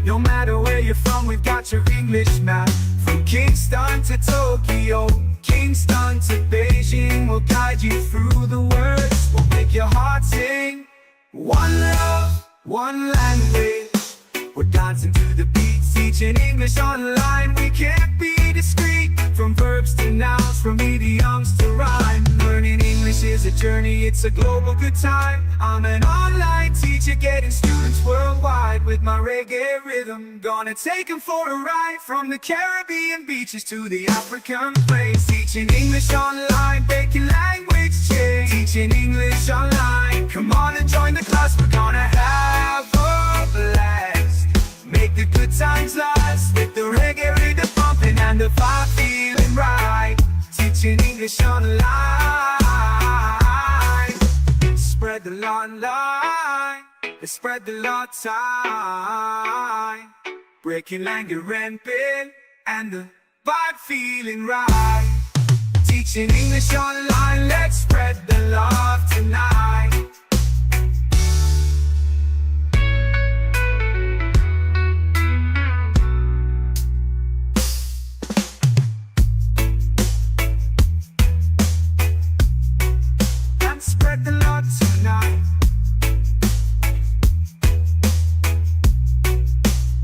No matter where you're from, we've got your English map. From Kingston to Tokyo, Kingston to Beijing, we'll guide you through the words. We'll make your heart sing. One love, one language. We're dancing to the beat, teaching English online. We can't be discreet. From verbs to nouns, from idioms to rhyme. Learning English is a journey, it's a global good time. I'm an online teacher getting students worldwide. With my reggae rhythm, gonna take them for a ride. From the Caribbean beaches to the African plains. Teaching English online, making language change. Teaching English online, come on and join the class. We're gonna have a blast. Make the good times last. With the reggae rhythm pumping and the vibe feeling right. Teaching English online. Spread the law online. Let's spread the law time. Breaking language rampant and the vibe feeling right. Teaching English online. Let's spread the love tonight. Spread the love tonight.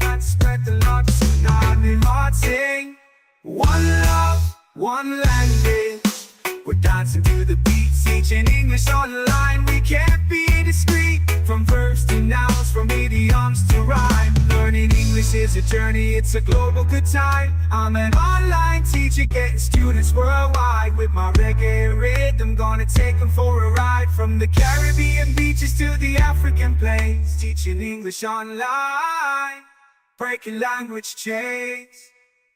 Let's spread the love tonight. We're marching. One love, one language. We're dancing to the beat, teaching English online. We can't be discreet. From verbs to nouns, from idioms to rhyme. Learning English is a journey, it's a global good time. I'm an online teacher getting students worldwide. With my reggae rhythm, gonna take them for a ride. From the Caribbean beaches to the African plains. Teaching English online, breaking language chains.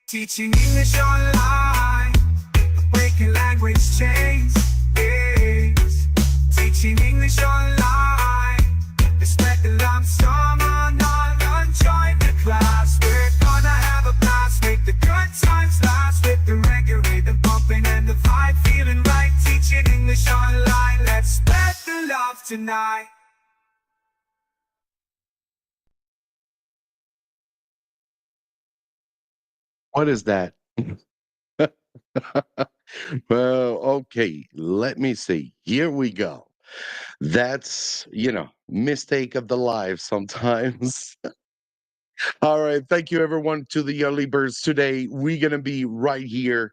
Teaching English online, breaking language chains. Yes. Teaching English online. Spread the love song on, join the class. We're gonna have a blast, make the good times last. With the reggae rhythm pumping and the vibe feeling right. Teaching English online, let's spread the love tonight. What is that? Well, okay, let me see. Here we go. That's, mistake of the life sometimes. All right. Thank you, everyone, to the early birds today. We're going to be right here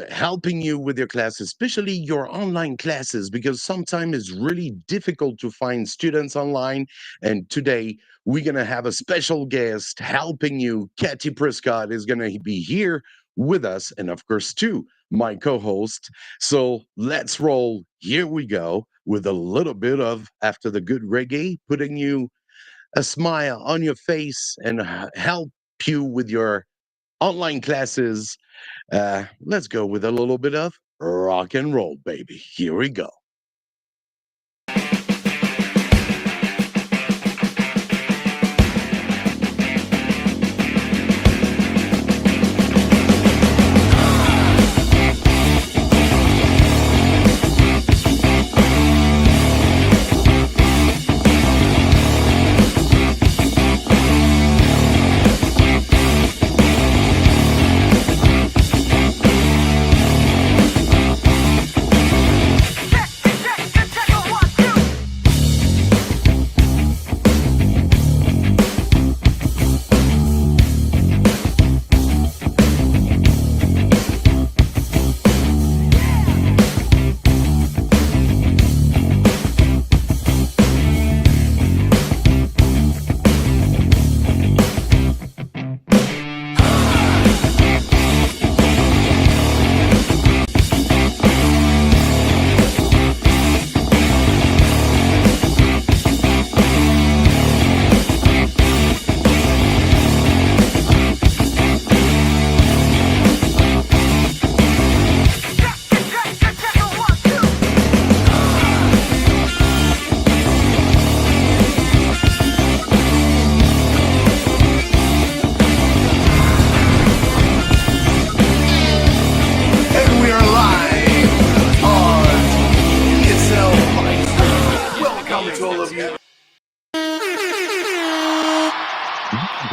helping you with your classes, especially your online classes, because sometimes it's really difficult to find students online. And today, we're going to have a special guest helping you. Katy Prescott is going to be here with us. And of course, too, my co-host. So let's roll. Here we go with a little bit of After the Good Reggae, putting you a smile on your face and help you with your online classes. Let's go with a little bit of rock and roll, baby. Here we go.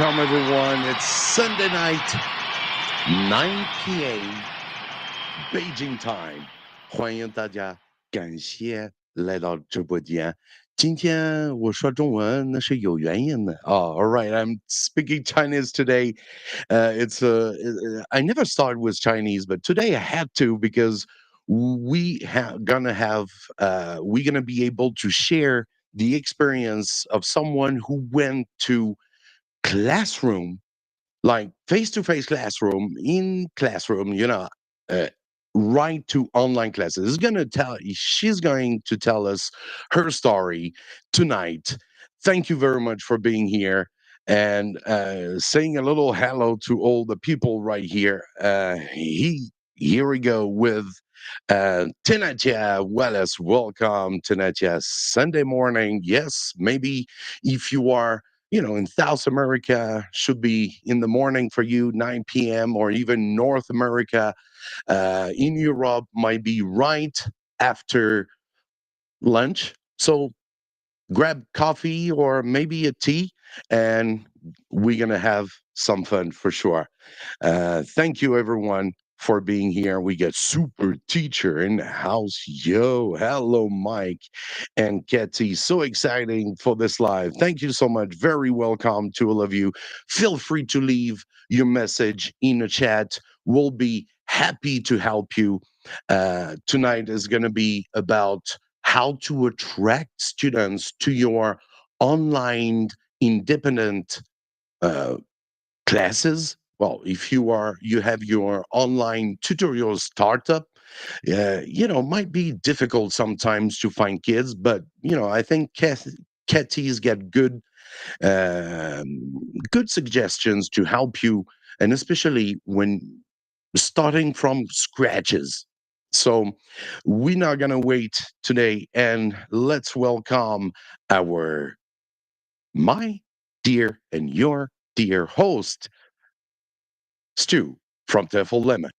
Welcome, everyone. It's Sunday night, 9 p.m. Beijing time. 欢迎大家，感谢来到直播间。今天我说中文那是有原因的。All right, I'm speaking Chinese today. I never started with Chinese, but today I had to because we're gonna be able to share the experience of someone who went to classroom, like face-to-face classroom, uh, right to online classes. She's going to tell us her story tonight. Thank you very much for being here and saying a little hello to all the people right here. Here we go with Tinatia Wallace. Welcome, Tinatia. Sunday morning. Yes, maybe if you are in South America, should be in the morning for you, 9 p.m., or even North America. In Europe, might be right after lunch. So grab coffee or maybe a tea, and we're going to have some fun for sure. Thank you, everyone, for being here. We got Super Teacher in the house. Yo, hello, Mike and Ketty. So exciting for this live. Thank you so much. Very welcome to all of you. Feel free to leave your message in the chat. We'll be happy to help you. Tonight is going to be about how to attract students to your online independent classes. Well, if you have your online tutorial startup, might be difficult sometimes to find kids, but I think Ketty's get good suggestions to help you, and especially when starting from scratches. So we're not gonna wait today, and let's welcome my dear and your dear host, Stu from TEFL Lemon.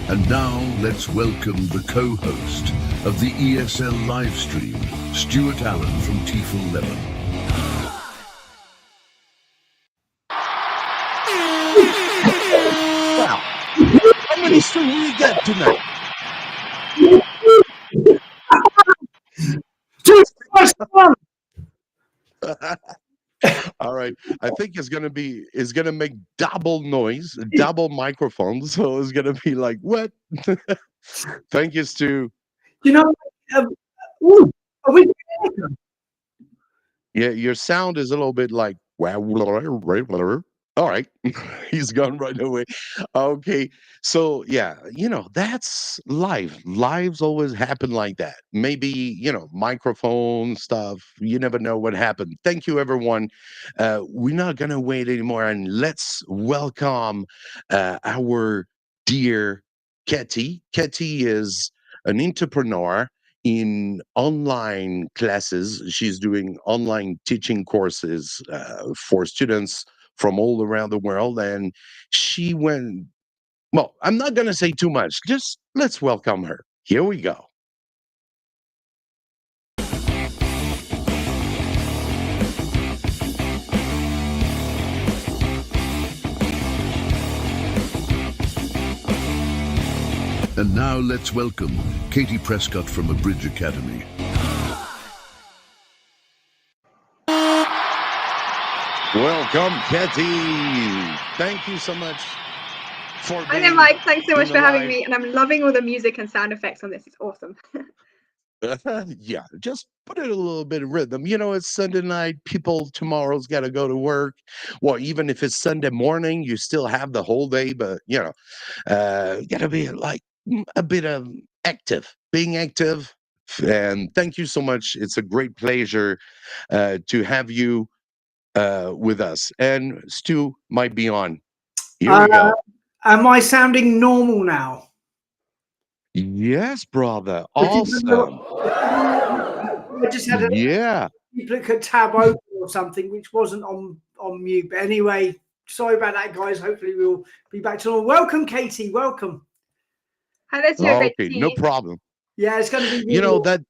And now let's welcome the co-host of the ESL LiveStream, Stuart Allen from TEFL Lemon. Wow, how many students we got tonight? All right, I think it's gonna make double noise, double microphone, so it's gonna be like what? Thank you, Stu. Yeah, your sound is a little bit like all right. He's gone right away. Okay. So yeah, that's live. Lives always happen like that. Maybe, microphone stuff. You never know what happened. Thank you, everyone. We're not gonna wait anymore, and let's welcome our dear Ketty. Ketty is an entrepreneur in online classes. She's doing online teaching courses for students from all around the world. And she went, well, I'm not going to say too much. Just let's welcome her. Here we go. And now let's welcome Katie Prescott from A Bridge Academy. Welcome, Ketty. Thank you so much for being. Hi there, Mike. Thanks so much for having me. And I'm loving all the music and sound effects on this. It's awesome. Yeah, just put it a little bit of rhythm. It's Sunday night. People tomorrow's got to go to work. Well, even if it's Sunday morning, you still have the whole day. But got to be like a bit of being active. And thank you so much. It's a great pleasure to have you with us. And Stu might be on. Here we go. Am I sounding normal now? Yes, brother. Awesome. I just had a duplicate tab open or something, which wasn't on mute. But anyway, sorry about that, guys. Hopefully we'll be back to normal. Welcome, Katie. Welcome. Hi, that's your okay, no problem. Yeah, it's going to be You know really that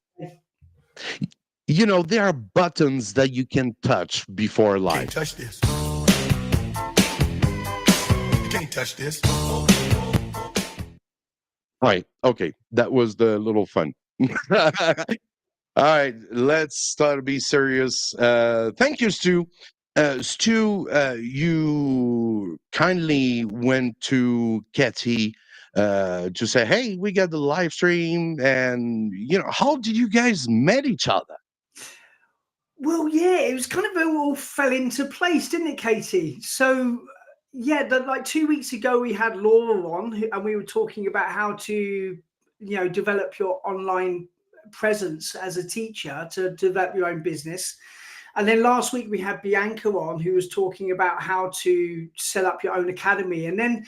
there are buttons that you can touch before You can't live. touch this. You can't touch this. Right. Okay. That was the little fun. All right, let's start to be serious. Thank you, Stu. Stu, you kindly went to Katie to say, "Hey, we got the live stream," and how did you guys met each other? Well, yeah, it was kind of all fell into place, didn't it, Katie? So, yeah, like 2 weeks ago, we had Laura on, and we were talking about how to, develop your online presence as a teacher to develop your own business. And then last week we had Bianca on, who was talking about how to set up your own academy. And then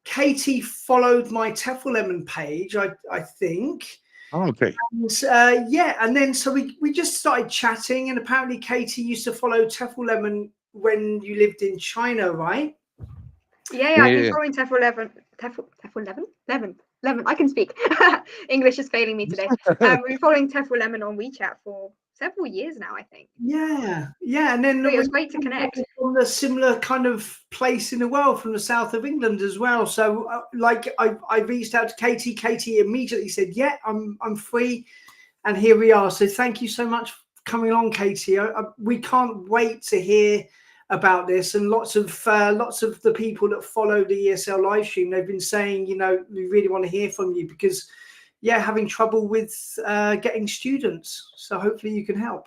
Katie followed my TEFL page, I think. Oh, okay. And, yeah, and then so we just started chatting, and apparently Katie used to follow TEFL when you lived in China, right? Yeah, I've been following TEFL 11. I can speak. English is failing me today. We've been following TEFL on WeChat for several years now, I think. Yeah, and then it was great to connect. From a similar kind of place in the world, from the south of England as well. So, I reached out to Katie. Katie immediately said, "Yeah, I'm free," and here we are. So, thank you so much for coming along, Katie. We can't wait to hear about this, and lots of the people that follow the ESL live stream, they've been saying, we really want to hear from you because, yeah, having trouble with getting students. So hopefully you can help.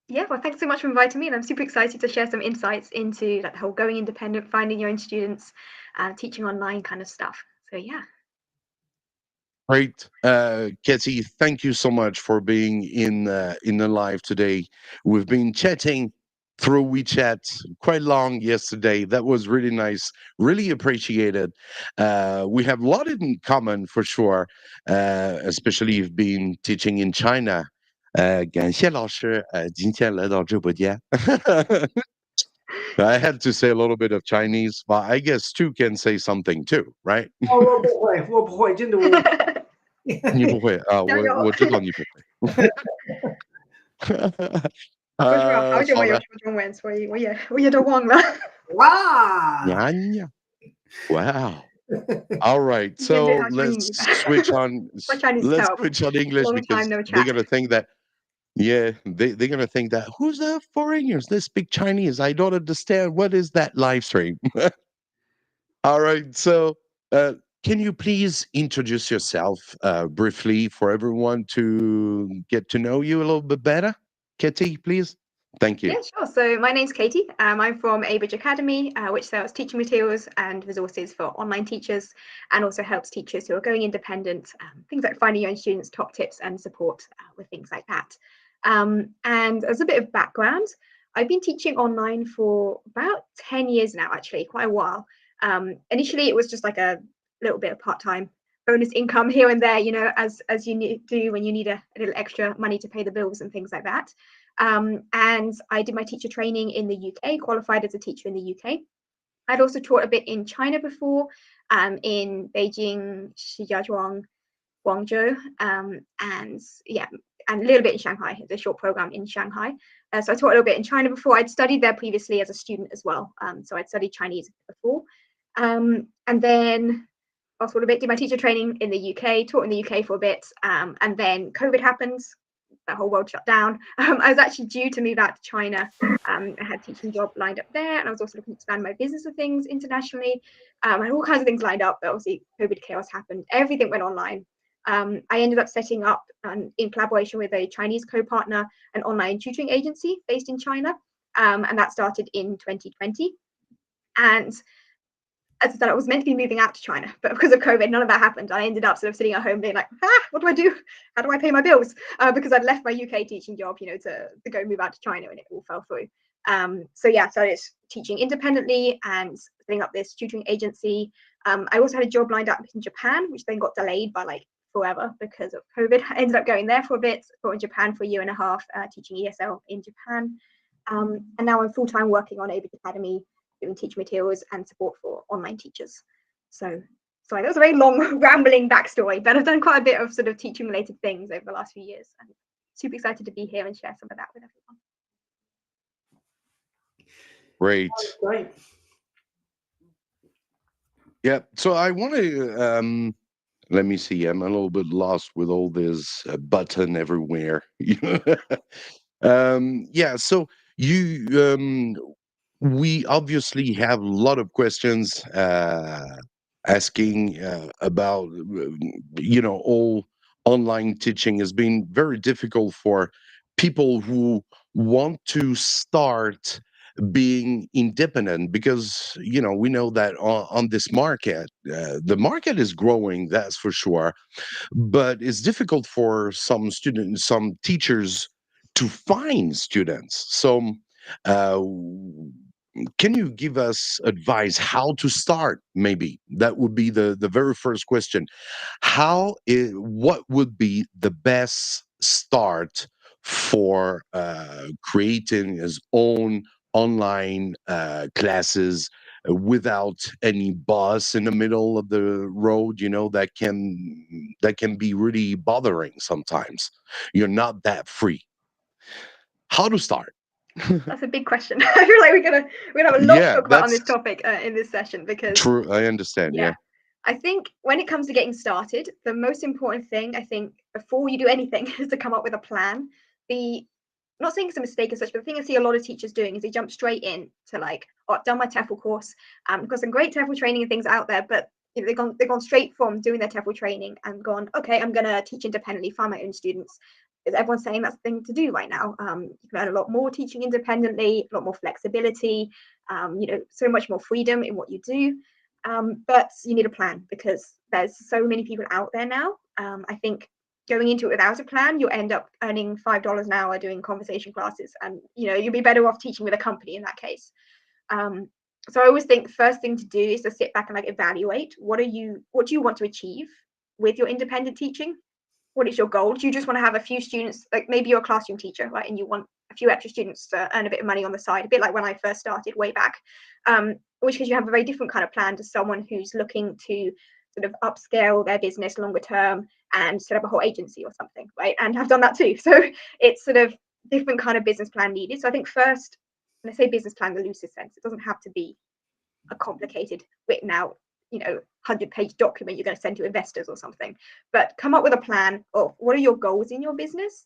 Yeah, well, thanks so much for inviting me, and I'm super excited to share some insights into the whole going independent, finding your own students, teaching online kind of stuff. So yeah. Great, Katie. Thank you so much for being in the live today. We've been chatting through WeChat quite long yesterday. That was really nice. Really appreciated. We have a lot in common for sure, especially you've been teaching in China. 感谢老师，今天来到直播间。I had to say a little bit of Chinese, but I guess Stu can say something too, right? 我不会，真的我。你不会啊，我知道你不会。好久没有说中文，所以我也都忘了。哇！ Wow. All right, so let's switch on. Let's switch on English because they're gonna think that. Yeah, they're gonna think that who's the foreigners? They speak Chinese. I don't understand. What is that live stream? All right, so can you please introduce yourself briefly for everyone to get to know you a little bit better? Katie, please. Thank you. Yeah, sure. So my name's Katie. I'm from Abridge Academy, which sells teaching materials and resources for online teachers, and also helps teachers who are going independent, things like finding your own students, top tips, and support with things like that. And as a bit of background, I've been teaching online for about 10 years now, actually, quite a while. Initially, it was just like a little bit of part-time bonus income here and there, as you do when you need a little extra money to pay the bills and things like that. And I did my teacher training in the UK, qualified as a teacher in the UK. I'd also taught a bit in China before, in Beijing, Shijiazhuang, Guangzhou, and a little bit in Shanghai, the short program in Shanghai. So I taught a little bit in China before. I'd studied there previously as a student as well. So I'd studied Chinese before. And then fast forward a bit, did my teacher training in the UK, taught in the UK for a bit. And then COVID happened. The whole world shut down. I was actually due to move out to China. I had a teaching job lined up there, and I was also looking to expand my business of things internationally. I had all kinds of things lined up, but obviously COVID chaos happened. Everything went online. I ended up setting up, in collaboration with a Chinese co-partner, an online tutoring agency based in China, and that started in 2020. And as I said, I was meant to be moving out to China, but because of COVID, none of that happened. I ended up sort of sitting at home being like, what do I do? How do I pay my bills? Because I'd left my UK teaching job, to go move out to China, and it all fell through. So yeah, started teaching independently and setting up this tutoring agency. I also had a job lined up in Japan, which then got delayed by like forever because of COVID. I ended up going there for a bit, in Japan for a year and a half, teaching ESL in Japan. And now I'm full-time working on Abridge Academy, doing teaching materials and support for online teachers. So sorry, that was a very long rambling backstory, but I've done quite a bit of sort of teaching related things over the last few years. I'm super excited to be here and share some of that with everyone. Great. Great. Yeah. So I want to let me see. I'm a little bit lost with all this button everywhere. Yeah. So we obviously have a lot of questions asking about all online teaching has been very difficult for people who want to start being independent, because we know that on this market, the market is growing, that's for sure, but it's difficult for some students, some teachers, to find students. So uh, can you give us advice how to start? Maybe that would be the very first question. What would be the best start for creating his own online classes without any bus in the middle of the road, that can be really bothering sometimes? You're not that free. How to start? That's a big question. I feel like we're gonna have a lot to Yeah, talk about on that's this topic in this session, because true. I understand. Yeah. I think when it comes to getting started, the most important thing, I think, before you do anything is to come up with a plan. I'm not saying it's a mistake as such, but the thing I see a lot of teachers doing is they jump straight in to like, oh, I've done my TEFL course. I've got some great TEFL training and things out there, but they've gone straight from doing their TEFL training and gone, okay, I'm gonna teach independently, find my own students. Is everyone's saying that's the thing to do right now? You can earn a lot more teaching independently, a lot more flexibility, so much more freedom in what you do. But you need a plan, because there's so many people out there now. I think going into it without a plan, you'll end up earning $5 an hour doing conversation classes, and you'll be better off teaching with a company in that case. So I always think the first thing to do is to sit back and like evaluate what do you want to achieve with your independent teaching. What is your goal? Do you just want to have a few students, like maybe you're a classroom teacher, right, and you want a few extra students to earn a bit of money on the side, a bit like when I first started way back, in which case you have a very different kind of plan to someone who's looking to sort of upscale their business longer term and set up a whole agency or something, right? And I've done that too. So it's sort of different kind of business plan needed. So I think first, when I say business plan in the loosest sense, it doesn't have to be a complicated, written out 100-page document you're going to send to investors or something, but come up with a plan of what are your goals in your business,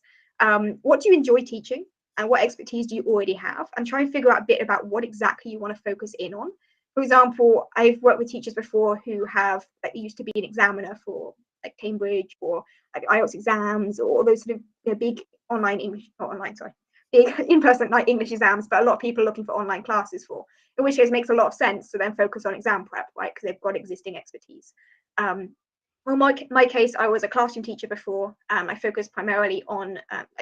what do you enjoy teaching, and what expertise do you already have, and try and figure out a bit about what exactly you want to focus in on. For example, I've worked with teachers before who have used to be an examiner for like Cambridge or like IELTS exams or those sort of big online English, not online, sorry, big in-person like English exams, but a lot of people are looking for online classes for, in which case it makes a lot of sense to then focus on exam prep, right? Because they've got existing expertise. Well, my case, I was a classroom teacher before. I focused primarily on,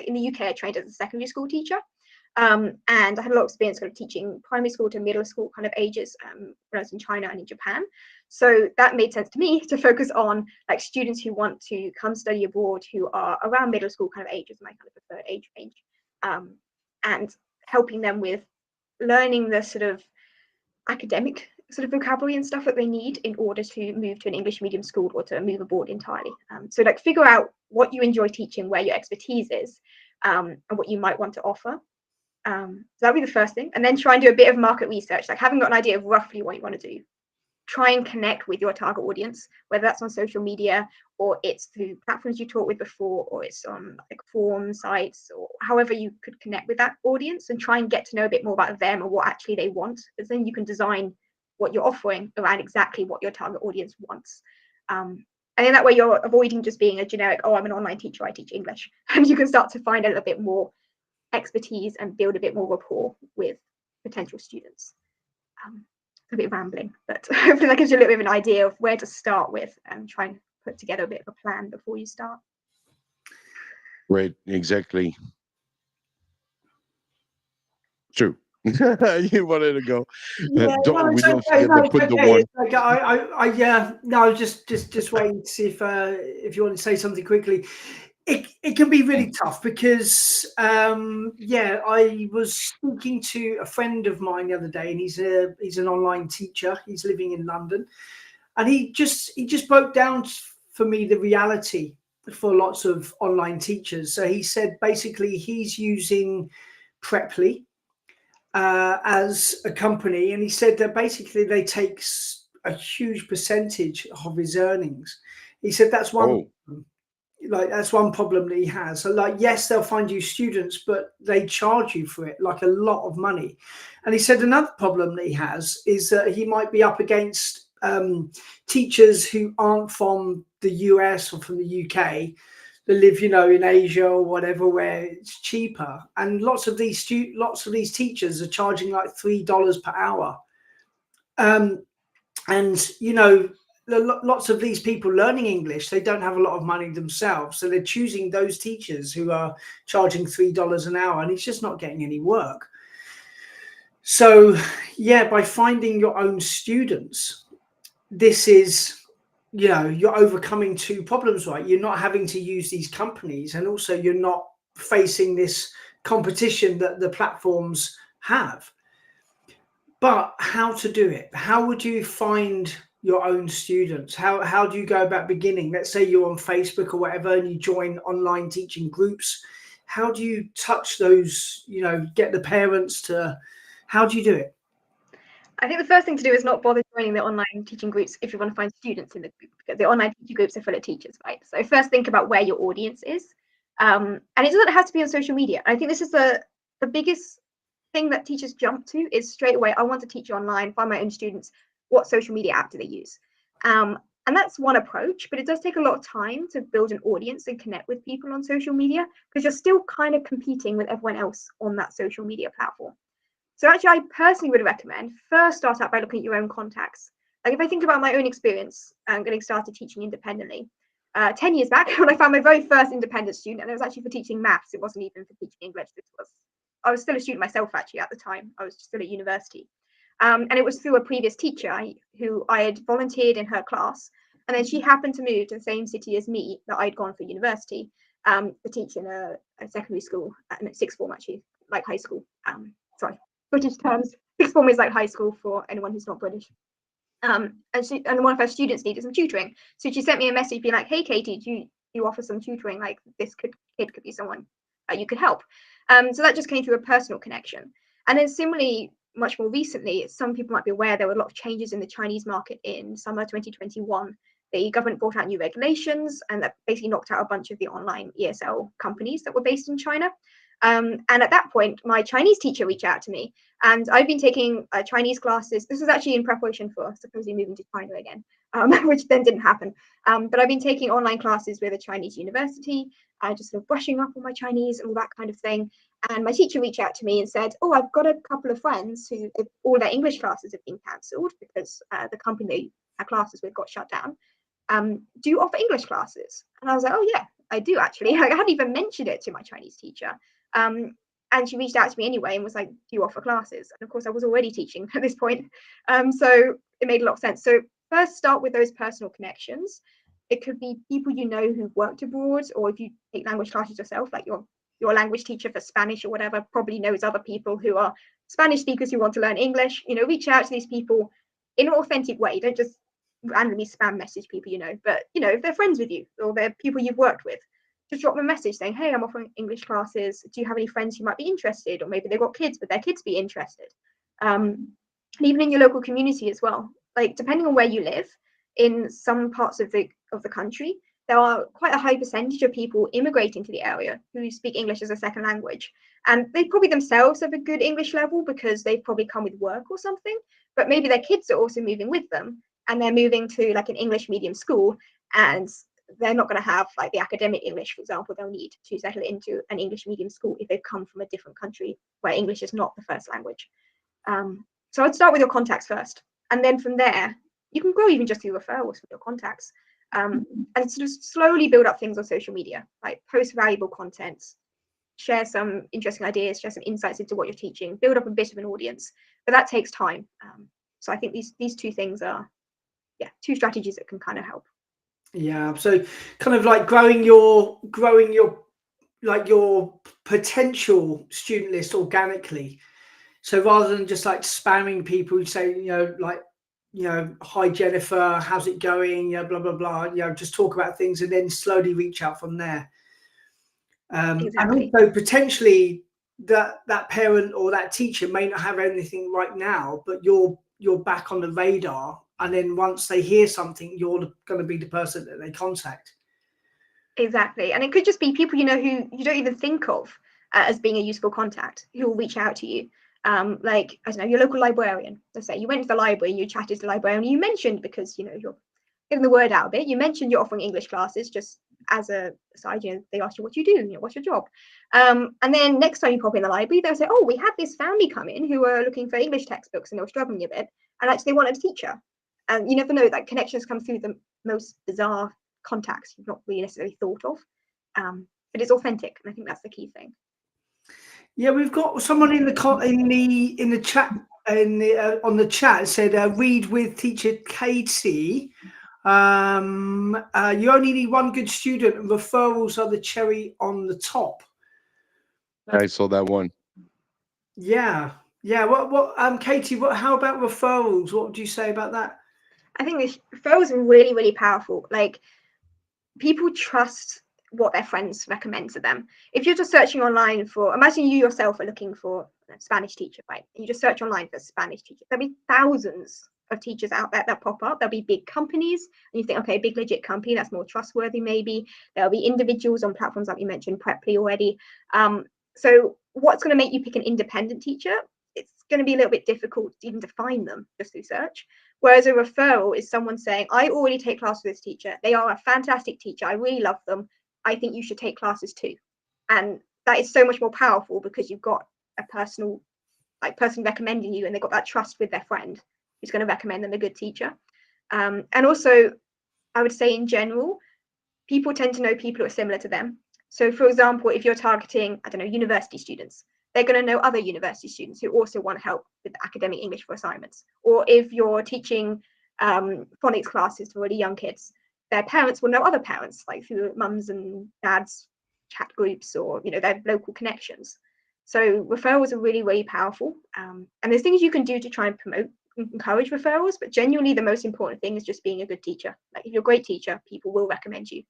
in the UK, I trained as a secondary school teacher. And I had a lot of experience kind of teaching primary school to middle school kind of ages when I was in China and in Japan. So that made sense to me to focus on like students who want to come study abroad, who are around middle school kind of ages, my kind of preferred age range, and helping them with learning the sort of academic sort of vocabulary and stuff that they need in order to move to an English medium school or to move abroad entirely. So like figure out what you enjoy teaching, where your expertise is, and what you might want to offer. So that'd be the first thing. And then try and do a bit of market research, like having got an idea of roughly what you want to do. Try and connect with your target audience, whether that's on social media or it's through platforms you talked with before, or it's on like forum sites, or however you could connect with that audience, and try and get to know a bit more about them and what actually they want, because then you can design what you're offering around exactly what your target audience wants. And then that way you're avoiding just being a generic, oh, I'm an online teacher, I teach English. And you can start to find a little bit more expertise and build a bit more rapport with potential students. A bit rambling, but hopefully that gives you a little bit of an idea of where to start with and try and put together a bit of a plan before you start. Right, exactly. True. You wanted to go. Yeah, Don't forget okay. to put the one. No, just waiting to see if you want to say something quickly. It can be really tough because I was speaking to a friend of mine the other day, and he's an online teacher. He's living in London, And he just broke down for me the reality for lots of online teachers. So he said basically he's using Preply as a company, and he said that basically they take a huge percentage of his earnings. He said that's one that's one problem that he has. So like, yes, they'll find you students, but they charge you for it like a lot of money. And he said another problem that he has is that he might be up against teachers who aren't from the US or from the UK, that live, you know, in Asia or whatever, where it's cheaper. And lots of these teachers are charging like $3 per hour. And you know, lots of these people learning English, they don't have a lot of money themselves, so they're choosing those teachers who are charging $3 an hour, and it's just not getting any work. So yeah, by finding your own students, this is, you know, you're overcoming two problems, right? You're not having to use these companies, and also you're not facing this competition that the platforms have. But how to do it? How would you find your own students? How do you go about beginning? Let's say you're on Facebook or whatever and you join online teaching groups. How do you touch those, you know, get the parents to, how do you do it? I think the first thing to do is not bother joining the online teaching groups if you want to find students in the group, because the online teaching groups are full of teachers, right? So first think about where your audience is. And it doesn't have to be on social media. I think this is the biggest thing that teachers jump to is straight away, I want to teach online, find my own students. What social media app do they use? And that's one approach, but it does take a lot of time to build an audience and connect with people on social media, because you're still kind of competing with everyone else on that social media platform. So actually, I personally would recommend first start out by looking at your own contacts. Like if I think about my own experience getting started teaching independently, 10 years back when I found my very first independent student, and it was actually for teaching maths, it wasn't even for teaching English. I was still a student myself actually at the time. I was still at university. And it was through a previous teacher who I had volunteered in her class. And then she happened to move to the same city as me that I'd gone for university to teach in a secondary school, sixth form actually, like high school. Sorry, British terms. Sixth form is like high school for anyone who's not British. And one of her students needed some tutoring. So she sent me a message being like, hey, Katie, do you offer some tutoring? Like this kid could be someone you could help. So that just came through a personal connection. And then similarly, much more recently, some people might be aware there were a lot of changes in the Chinese market in summer 2021. The government brought out new regulations, and that basically knocked out a bunch of the online ESL companies that were based in China. And at that point, my Chinese teacher reached out to me, and I've been taking Chinese classes. This was actually in preparation for supposedly moving to China again, which then didn't happen. But I've been taking online classes with a Chinese university, just sort of brushing up on my Chinese and all that kind of thing. And my teacher reached out to me and said, oh, I've got a couple of friends who all their English classes have been cancelled because the company they had classes with got shut down. Do you offer English classes? And I was like, oh, yeah, I do actually. I hadn't even mentioned it to my Chinese teacher. And she reached out to me anyway and was like, do you offer classes? And of course, I was already teaching at this point. So it made a lot of sense. So first start with those personal connections. It could be people you know who've worked abroad, or if you take language classes yourself, like your language teacher for Spanish or whatever probably knows other people who are Spanish speakers who want to learn English. You know, reach out to these people in an authentic way. Don't just randomly spam message people, you know, but you know, if they're friends with you or they're people you've worked with, just drop them a message saying, hey, I'm offering English classes. Do you have any friends who might be interested? Or maybe they've got kids, but their kids be interested. And even in your local community as well, like depending on where you live, in some parts of the country, there are quite a high percentage of people immigrating to the area who speak English as a second language. And they probably themselves have a good English level because they've probably come with work or something, but maybe their kids are also moving with them and they're moving to like an English medium school, and they're not going to have like the academic English, for example, they'll need to settle into an English medium school if they've come from a different country where English is not the first language. So I'd start with your contacts first. And then from there, you can grow even just through referrals from your contacts. And sort of slowly build up things on social media, like post valuable content, share some interesting ideas, share some insights into what you're teaching, build up a bit of an audience, but that takes time. So I think these two things are, two strategies that can kind of help. Yeah, so kind of like growing your like your potential student list organically. So rather than just like spamming people who say, you know, like you know, hi Jennifer, how's it going? You know, blah blah blah. You know, just talk about things and then slowly reach out from there. And also potentially that parent or that teacher may not have anything right now, but you're back on the radar. And then once they hear something, you're going to be the person that they contact. Exactly. And it could just be people, you know, who you don't even think of as being a useful contact, who will reach out to you. Like, I don't know, your local librarian. Let's say you went to the library and you chatted to the librarian and you mentioned, because, you know, you're getting the word out a bit, you mentioned you're offering English classes just as a side, you know, they ask you what you do, you know, what's your job. And then next time you pop in the library, they'll say, oh, we had this family come in who were looking for English textbooks and they were struggling a bit. And actually they wanted a teacher. And you never know, that connections come through the most bizarre contacts you've not really necessarily thought of, but it's authentic, and I think that's the key thing. Yeah, we've got someone in the chat on the chat said, read with teacher Katie. You only need one good student, and referrals are the cherry on the top. I saw that one. Yeah. What Katie, how about referrals? What would you say about that? I think the referrals are really, really powerful. Like, people trust what their friends recommend to them. If you're just searching online for, imagine you yourself are looking for a Spanish teacher, right? And you just search online for a Spanish teacher. There'll be thousands of teachers out there that pop up. There'll be big companies, and you think, okay, big legit company, that's more trustworthy maybe. There'll be individuals on platforms like you mentioned, Preply already. So what's going to make you pick an independent teacher? It's going to be a little bit difficult even to find them just through search. Whereas a referral is someone saying, I already take classes with this teacher. They are a fantastic teacher. I really love them. I think you should take classes too. And that is so much more powerful because you've got a person recommending you, and they've got that trust with their friend who's going to recommend them a good teacher. And also, I would say in general, people tend to know people who are similar to them. So for example, if you're targeting, I don't know, university students, they're going to know other university students who also want help with academic English for assignments. Or if you're teaching phonics classes for really young kids, their parents will know other parents, like through mums and dads chat groups, or, you know, their local connections. So referrals are really, really powerful. And there's things you can do to try and promote and encourage referrals, but genuinely the most important thing is just being a good teacher. Like, if you're a great teacher, people will recommend you.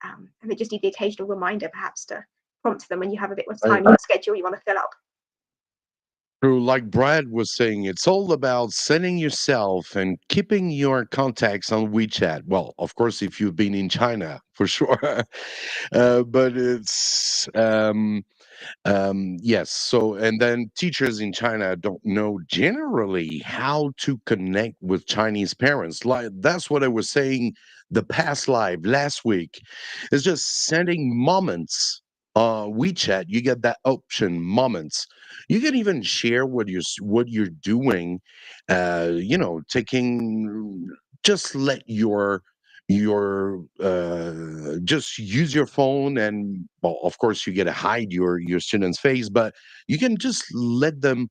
And they just need the occasional reminder perhaps to prompt them when you have a bit more time in your schedule you want to fill up. True, like Brad was saying, it's all about sending yourself and keeping your contacts on WeChat. Well, of course, if you've been in China, for sure. But it's yes. So, and then teachers in China don't know generally how to connect with Chinese parents. Like, that's what I was saying the past live last week. It's just sending moments. WeChat, you get that option, moments. You can even share what you're doing. You know, taking, just let your just use your phone, and well, of course you get to hide your student's face, but you can just let them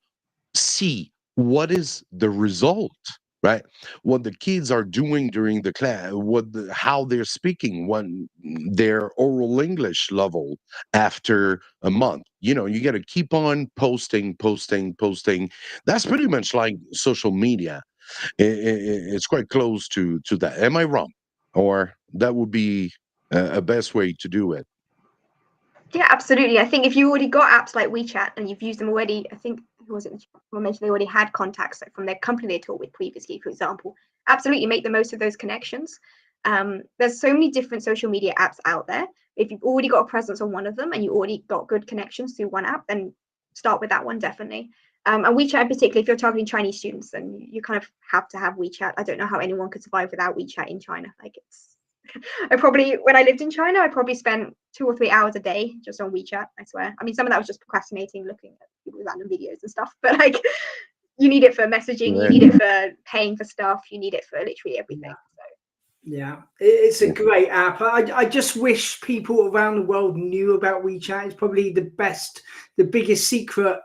see what is the result, right? What the kids are doing during the class, how they're speaking, when their oral English level after a month. You know, you got to keep on posting. That's pretty much like social media. It's quite close to that. Am I wrong? Or that would be a best way to do it? Yeah, absolutely. I think if you already got apps like WeChat and you've used them already, I think, who was it? I mentioned they already had contacts from their company they taught with previously, for example. Absolutely, make the most of those connections. There's so many different social media apps out there. If you've already got a presence on one of them and you already got good connections through one app, then start with that one, definitely. And WeChat in particular, if you're targeting Chinese students, then you kind of have to have WeChat. I don't know how anyone could survive without WeChat in China. Like, it's when I lived in China, I probably spent 2 or 3 hours a day just on WeChat, I swear. I mean, some of that was just procrastinating, looking at people's random videos and stuff, but like, you need it for messaging, you need it for paying for stuff, you need it for literally everything. So. Yeah, it's a great app. I just wish people around the world knew about WeChat. It's probably the biggest secret,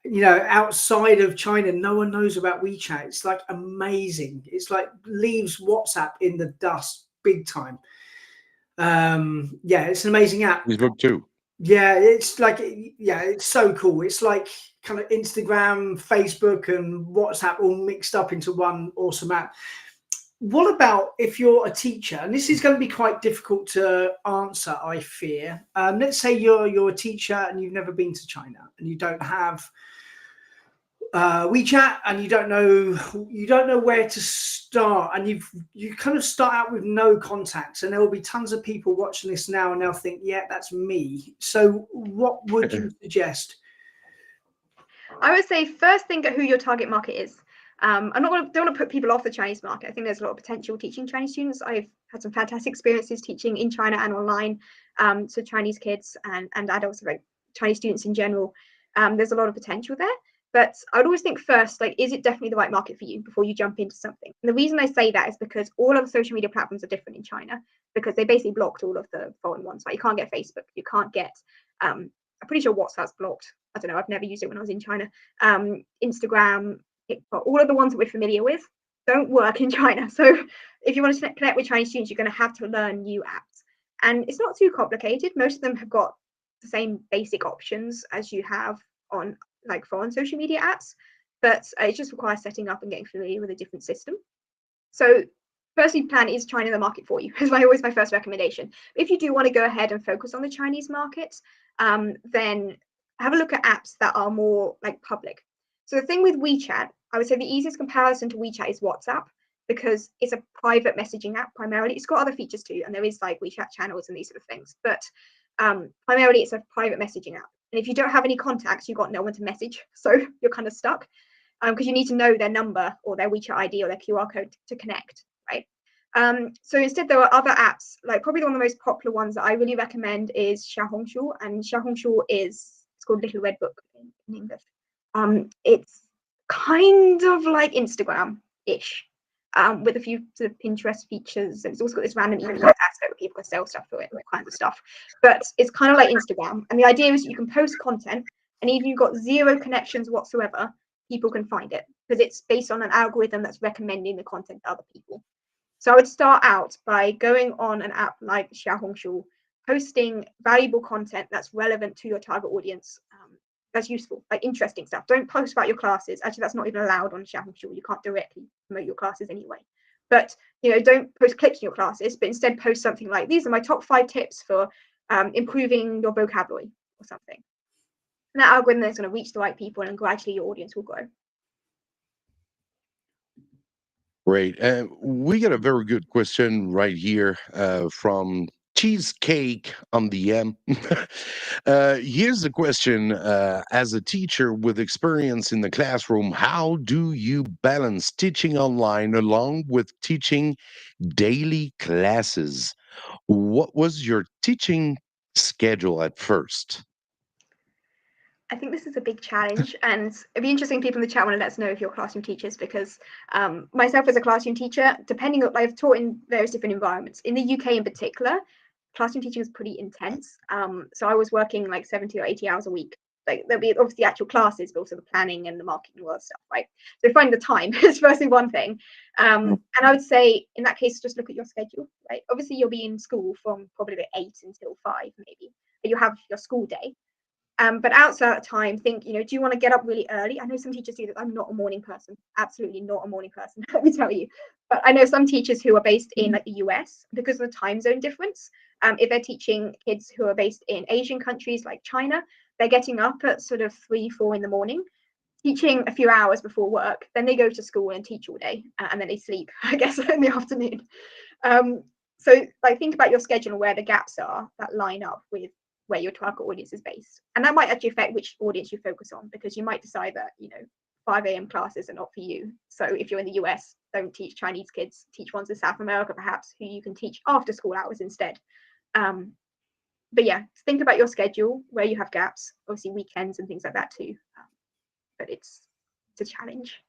you know, outside of China. No one knows about WeChat. It's like amazing. It's like leaves WhatsApp in the dust big time. Yeah, it's an amazing app. Facebook too. Yeah, it's like, yeah, it's so cool. It's like kind of Instagram, Facebook, and WhatsApp all mixed up into one awesome app. What about if you're a teacher, and this is going to be quite difficult to answer, I fear. Let's say you're a teacher and you've never been to China and you don't have WeChat, and you don't know where to start, and you kind of start out with no contacts, and there will be tons of people watching this now and they'll think, yeah, that's me. So what would you suggest? I would say first think at who your target market is. I don't want to put people off the Chinese market. I think there's a lot of potential teaching Chinese students. I've had some fantastic experiences teaching in China and online to Chinese kids and adults, like Chinese students in general. There's a lot of potential there. But I would always think first, like, is it definitely the right market for you before you jump into something? And the reason I say that is because all of the social media platforms are different in China, because they basically blocked all of the foreign ones. Like, you can't get Facebook, you can't get, I'm pretty sure WhatsApp's blocked. I don't know, I've never used it when I was in China. Instagram, TikTok, all of the ones that we're familiar with don't work in China. So if you want to connect with Chinese students, you're going to have to learn new apps. And it's not too complicated. Most of them have got the same basic options as you have on like foreign social media apps, but it just requires setting up and getting familiar with a different system. So firstly, plan, is China the market for you? Is always my first recommendation. If you do want to go ahead and focus on the Chinese market, then have a look at apps that are more like public. So the thing with WeChat, I would say the easiest comparison to WeChat is WhatsApp, because it's a private messaging app primarily. It's got other features too, and there is like WeChat channels and these sort of things, but primarily it's a private messaging app. And if you don't have any contacts, you've got no one to message, so you're kind of stuck, because you need to know their number or their WeChat ID or their QR code to connect, right? So instead, there are other apps, like probably one of the most popular ones that I really recommend is Xiaohongshu, and Xiaohongshu it's called Little Red Book in English. It's kind of like Instagram-ish, with a few sort of Pinterest features. It's also got this random e-commerce aspect where people can sell stuff through it, all kinds of stuff. But it's kind of like Instagram. And the idea is you can post content, and even if you've got zero connections whatsoever, people can find it, because it's based on an algorithm that's recommending the content to other people. So I would start out by going on an app like Xiaohongshu, posting valuable content that's relevant to your target audience, that's useful, like interesting stuff. Don't post about your classes. Actually, that's not even allowed on Xiaohongshu. You can't directly promote your classes anyway. But don't post clips in your classes, but instead post something like, these are my top 5 tips for improving your vocabulary or something. And that algorithm is going to reach the right people, and gradually your audience will grow. Great. We got a very good question right here from Cheesecake on the M. Here's the question. As a teacher with experience in the classroom, how do you balance teaching online along with teaching daily classes? What was your teaching schedule at first? I think this is a big challenge, and it'd be interesting. People in the chat want to let us know if you're classroom teachers, because myself as a classroom teacher, depending on, I've taught in various different environments. In the UK in particular, classroom teaching is pretty intense. So I was working like 70 or 80 hours a week. Like there'll be obviously actual classes, but also the planning and the marketing and all that stuff, right? So finding the time is firstly one thing. And I would say in that case, just look at your schedule, right? Obviously you'll be in school from probably about 8 until 5 maybe, but you have your school day. But outside of time, think, do you want to get up really early? I know some teachers do that. I'm not a morning person, absolutely not a morning person, let me tell you. But I know some teachers who are based in like the US, because of the time zone difference. If they're teaching kids who are based in Asian countries like China, they're getting up at sort of 3, 4 in the morning, teaching a few hours before work. Then they go to school and teach all day, and then they sleep, I guess, in the afternoon. So like think about your schedule and where the gaps are that line up with where your target audience is based, and that might actually affect which audience you focus on, because you might decide that 5 a.m. classes are not for you. So if you're in the US, don't teach Chinese kids, teach ones in South America perhaps, who you can teach after school hours instead. But yeah, think about your schedule, where you have gaps, obviously weekends and things like that too. But it's a challenge.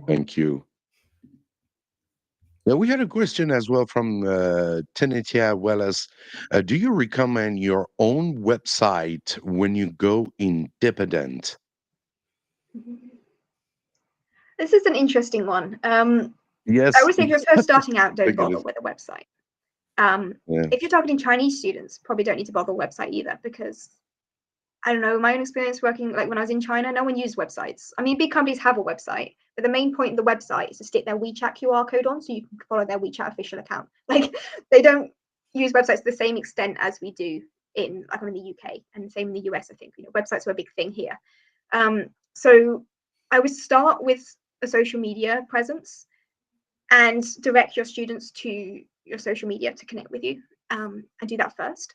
Thank you. Now, we had a question as well from Tenetia Wells. Do you recommend your own website when you go independent? This is an interesting one. Yes. I would say if you're first starting out, don't bother with a website. If you're targeting Chinese students, probably don't need to bother with a website either, because I don't know, my own experience working, like when I was in China, no one used websites. I mean, big companies have a website, but the main point of the website is to stick their WeChat QR code on so you can follow their WeChat official account. Like, they don't use websites to the same extent as we do in, like, I'm in the UK, and the same in the US, I think. You know, websites are a big thing here. So I would start with a social media presence and direct your students to your social media to connect with you, and do that first.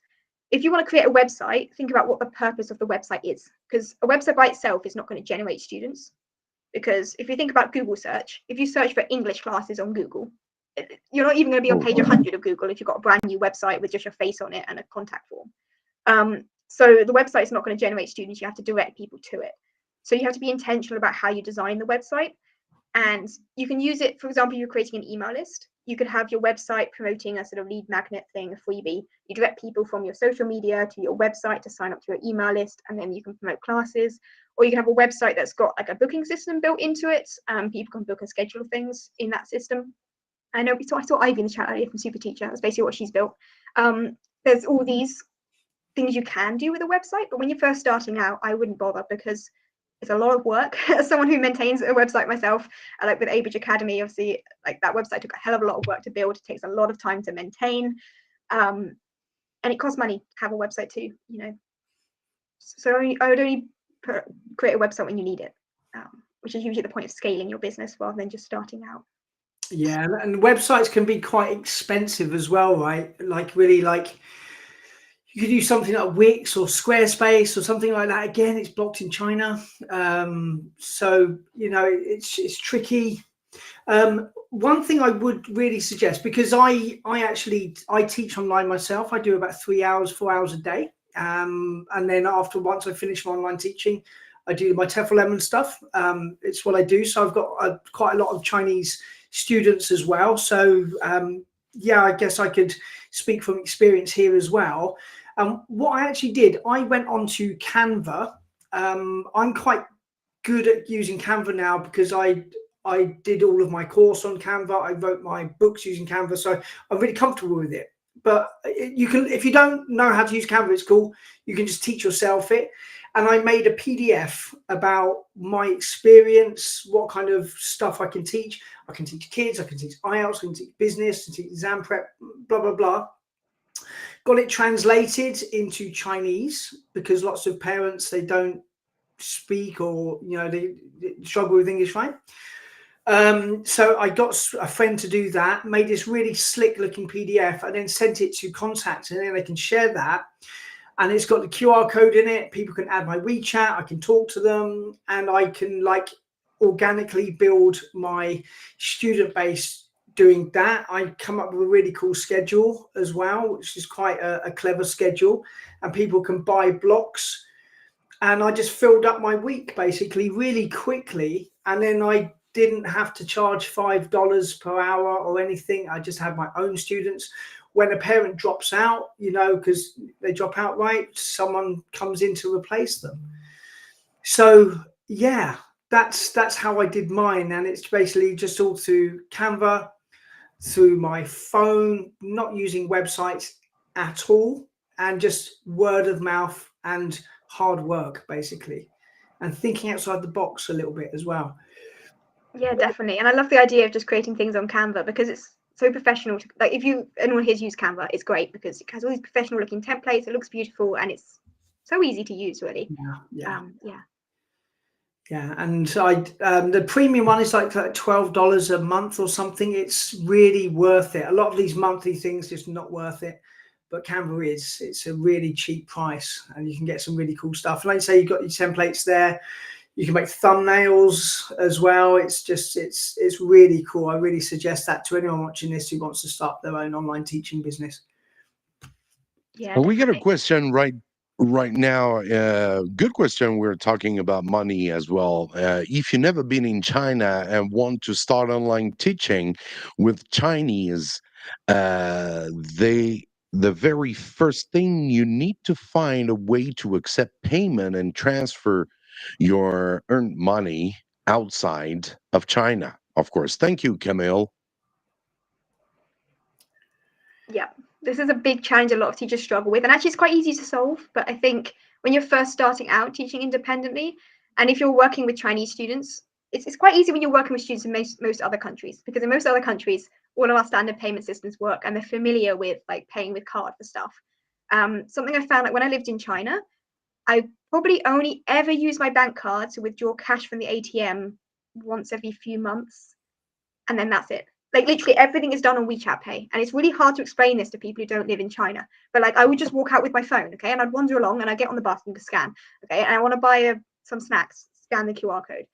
If you want to create a website, think about what the purpose of the website is, because a website by itself is not going to generate students. Because if you think about Google search, if you search for English classes on Google, you're not even going to be on page 100 of Google if you've got a brand new website with just your face on it and a contact form. So the website is not going to generate students. You have to direct people to it. So you have to be intentional about how you design the website. And you can use it, for example, you're creating an email list. You could have your website promoting a sort of lead magnet thing, a freebie. You direct people from your social media to your website to sign up to your email list, and then you can promote classes. Or you can have a website that's got like a booking system built into it. People can book and schedule things in that system. I know, so I saw Ivy in the chat earlier from Super Teacher. That's basically what she's built. There's all these things you can do with a website, but when you're first starting out, I wouldn't bother, because it's a lot of work. As someone who maintains a website myself, like with ABridge Academy, obviously, like that website took a hell of a lot of work to build. It takes a lot of time to maintain, and it costs money to have a website too, you know. So I would only create a website when you need it, which is usually the point of scaling your business rather than just starting out. Yeah, and websites can be quite expensive as well, right? Like, really, like, you could use something like Wix or Squarespace or something like that. Again, it's blocked in China. So, you know, it's tricky. One thing I would really suggest, because I teach online myself. I do about 3 hours, 4 hours a day. And then once I finish my online teaching, I do my TEFL and stuff. It's what I do. So I've got quite a lot of Chinese students as well. So yeah, I guess I could speak from experience here as well. What I actually did, I went onto Canva. I'm quite good at using Canva now because I did all of my course on Canva. I wrote my books using Canva, so I'm really comfortable with it. But you can, if you don't know how to use Canva, it's cool. You can just teach yourself it. And I made a PDF about my experience, what kind of stuff I can teach. I can teach kids, I can teach IELTS, I can teach business, I can teach exam prep, blah, blah, blah. Got it translated into Chinese because lots of parents, they don't speak, or, you know, they struggle with English, right? So I got a friend to do that, made this really slick looking PDF, and then sent it to contacts, and then they can share that. And it's got the QR code in it. People can add my WeChat. I can talk to them, and I can like organically build my student base doing that. I come up with a really cool schedule as well, which is quite a clever schedule, and people can buy blocks. And I just filled up my week basically really quickly, and then I didn't have to charge $5 per hour or anything. I just had my own students. When a parent drops out, you know, because they drop out, right, someone comes in to replace them. So yeah, that's how I did mine. And it's basically just all through Canva, through my phone, not using websites at all, and just word of mouth and hard work basically, and thinking outside the box a little bit as well. Yeah, definitely. And I love the idea of just creating things on Canva, because it's so professional. Like, if anyone here's used Canva, it's great because it has all these professional looking templates. It looks beautiful and it's so easy to use, really. Yeah. And the premium one is like $12 a month or something. It's really worth it. A lot of these monthly things just not worth it, but Canva is. It's a really cheap price, and you can get some really cool stuff. Like I say, you've got your templates there. You can make thumbnails as well. It's just, it's really cool. I really suggest that to anyone watching this who wants to start their own online teaching business. Yeah, we got a definitely. question right now. Good question. We're talking about money as well. If you've never been in China and want to start online teaching with Chinese, the very first thing, you need to find a way to accept payment and transfer your earned money outside of China, of course. Thank you, Camille. Yeah. This is a big challenge a lot of teachers struggle with, and actually it's quite easy to solve. But I think when you're first starting out teaching independently, and if you're working with Chinese students, it's quite easy when you're working with students in most other countries, because in most other countries, all of our standard payment systems work and they're familiar with like paying with card for stuff. Something I found, like when I lived in China, I probably only ever use my bank card to withdraw cash from the ATM once every few months, and then that's it. Like literally everything is done on WeChat Pay, and it's really hard to explain this to people who don't live in China. But like I would just walk out with my phone, okay, and I'd wander along, and I get on the bus and scan, okay, and I want to buy some snacks, scan the QR code.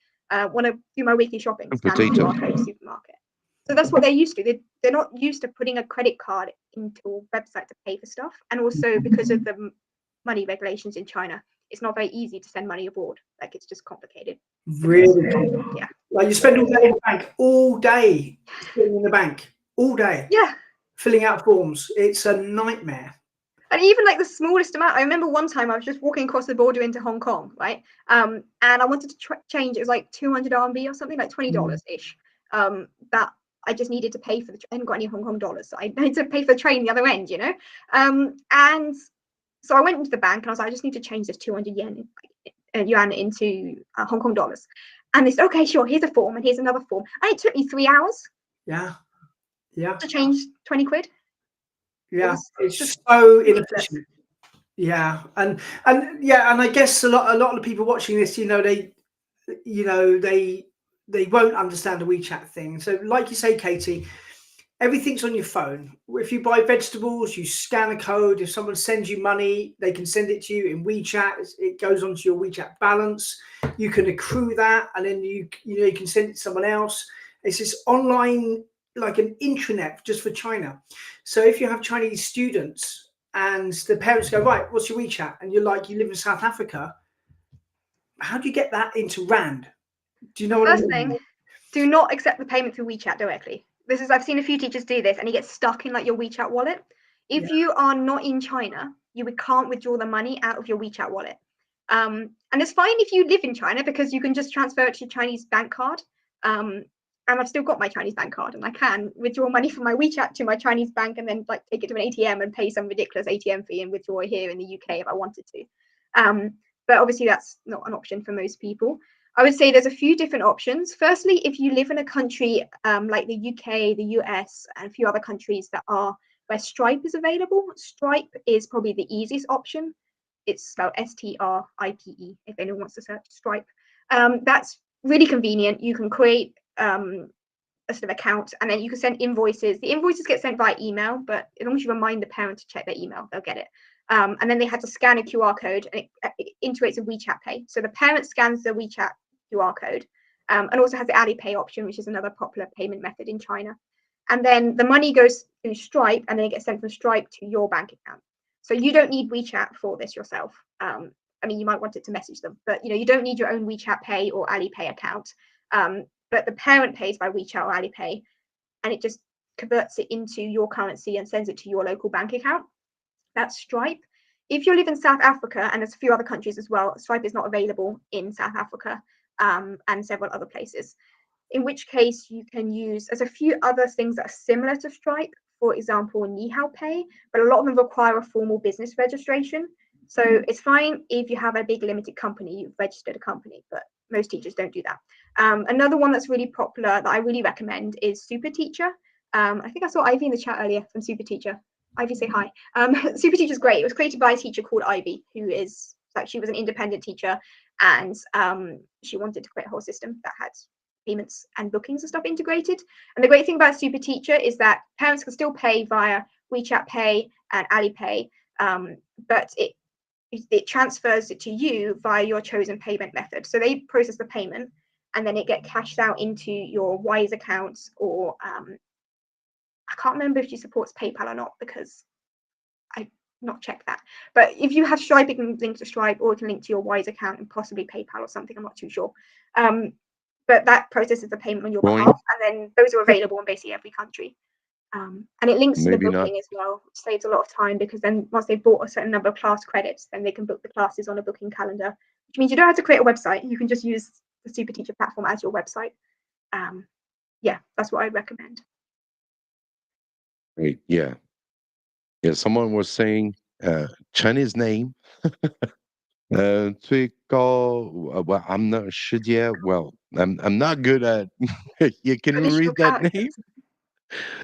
Want to do my weekly shopping, scan the QR code to supermarket. So that's what they're used to. They're not used to putting a credit card into a website to pay for stuff, and also because of the money regulations in China, it's not very easy to send money abroad. Like it's just complicated. Really? Yeah. Like you spend all day in the bank, all day sitting in the bank, all day. Yeah. Filling out forms. It's a nightmare. And even like the smallest amount, I remember one time I was just walking across the border into Hong Kong, right? And I wanted to change, it was like 200 RMB or something, like $20-ish. That I just needed to pay for I hadn't got any Hong Kong dollars, so I had to pay for the train the other end, you know? And so I went into the bank and I was like, I just need to change this 200 yuan into Hong Kong dollars. And they said, okay, sure, here's a form and here's another form. And it took me 3 hours. Yeah. Yeah. To change 20 quid. Yeah. It's so inefficient. Yeah. And I guess a lot of the people watching this, they won't understand the WeChat thing. So like you say, Katie, everything's on your phone. If you buy vegetables, you scan a code. If someone sends you money, they can send it to you in WeChat. It goes onto your WeChat balance. You can accrue that, and then you can send it to someone else. It's this online, like an intranet just for China. So if you have Chinese students and the parents go, right, what's your WeChat? And you're like, you live in South Africa. How do you get that into Rand? Do you know what I mean? First thing, do not accept the payment through WeChat directly. I've seen a few teachers do this, and you get stuck in like your WeChat wallet. If you are not in China, you can't withdraw the money out of your WeChat wallet. And it's fine if you live in China, because you can just transfer it to your Chinese bank card. And I've still got my Chinese bank card, and I can withdraw money from my WeChat to my Chinese bank and then like take it to an ATM and pay some ridiculous ATM fee and withdraw it here in the UK if I wanted to. But obviously that's not an option for most people. I would say there's a few different options. Firstly, if you live in a country like the UK, the US, and a few other countries where Stripe is available, Stripe is probably the easiest option. It's spelled STRIPE if anyone wants to search Stripe. That's really convenient. You can create a sort of account, and then you can send invoices. The invoices get sent via email, but as long as you remind the parent to check their email, they'll get it. And then they had to scan a QR code, and it integrates with WeChat Pay. So the parent scans the WeChat QR code, and also has the Alipay option, which is another popular payment method in China. And then the money goes through Stripe, and then it gets sent from Stripe to your bank account. So you don't need WeChat for this yourself. I mean, you might want it to message them, but you don't need your own WeChat Pay or Alipay account. But the parent pays by WeChat or Alipay, and it just converts it into your currency and sends it to your local bank account. That's Stripe. If you live in South Africa, and there's a few other countries as well, Stripe is not available in South Africa and several other places. In which case you can use, there's a few other things that are similar to Stripe, for example, Nihao Pay, but a lot of them require a formal business registration. So it's fine if you have a big limited company, you've registered a company, but most teachers don't do that. Another one that's really popular that I really recommend is Super Teacher. I think I saw Ivy in the chat earlier from Super Teacher. Ivy, say hi. Super Teacher is great. It was created by a teacher called Ivy, who is like, she was an independent teacher, and she wanted to create a whole system that had payments and bookings and stuff integrated. And the great thing about Super Teacher is that parents can still pay via WeChat Pay and Alipay, but it transfers it to you via your chosen payment method. So they process the payment, and then it gets cashed out into your Wise accounts, or I can't remember if she supports PayPal or not, because I've not checked that. But if you have Stripe, it can link to Stripe, or it can link to your Wise account and possibly PayPal or something. I'm not too sure. But that processes the payment on your behalf, and then those are available in basically every country. And it links to the booking as well, which saves a lot of time, because then once they've bought a certain number of class credits, then they can book the classes on a booking calendar, which means you don't have to create a website. You can just use the Super Teacher platform as your website. Yeah, that's what I recommend. Great. Yeah. Yeah, someone was saying Chinese name. Well, I'm not sure yet. Well, I'm not good at. Yeah, can you Traditional read that name?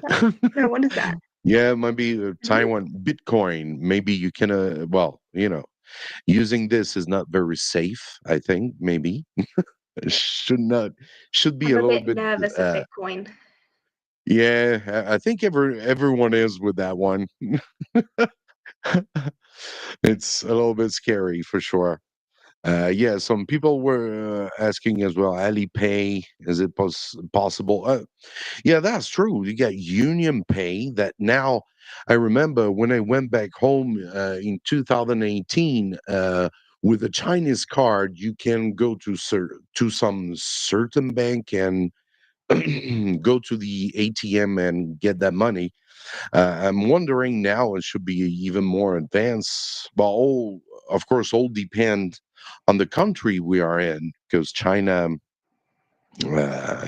characters. No, what is that? Yeah, maybe Mhm. Taiwan Bitcoin. Maybe you can. Well, using this is not very safe. I think maybe should not should be I'm a a little bit bit. nervous of Bitcoin. Yeah, I think everyone is with that one. It's a little bit scary for sure. Yeah, some people were asking as well, Alipay, is it possible? Yeah, that's true. You got Union Pay that now I remember when I went back home in 2018 with a Chinese card, you can go to some certain bank and go to the ATM and get that money. I'm wondering now it should be even more advanced, but of course, all depend on the country we are in because China, uh,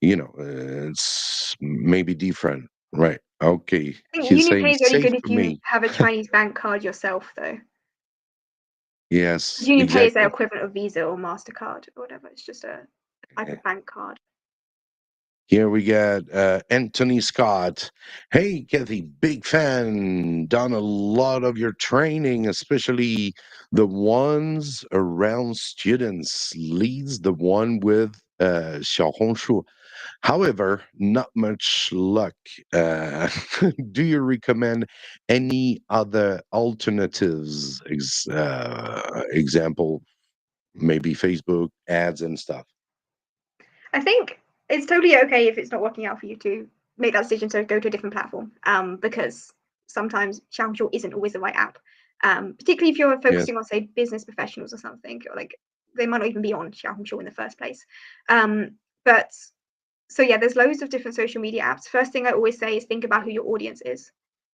it's maybe different, right? Okay, I think he's saying UnionPay is only safe good if for you me. have a Chinese bank card yourself, though. Yes, UnionPay is their exactly. equivalent of Visa or MasterCard or whatever. It's just a type Uh, of bank card. Here we got Anthony Scott. Hey, Kathy, big fan. Done a lot of your training, especially the ones around students. Leads the one with 小红书. However, not much luck. Uh, do you recommend any other alternatives? Example, maybe Facebook ads and stuff. I think it's totally okay if it's not working out for you to make that decision to go to a different platform, because sometimes Xiaohongshu isn't always the right app. Particularly if you're Yes. focusing on, say, business professionals or something, or like they might not even be on Xiaohongshu in the first place. But so yeah, there's loads of different social media apps. First thing I always say is think about who your audience is.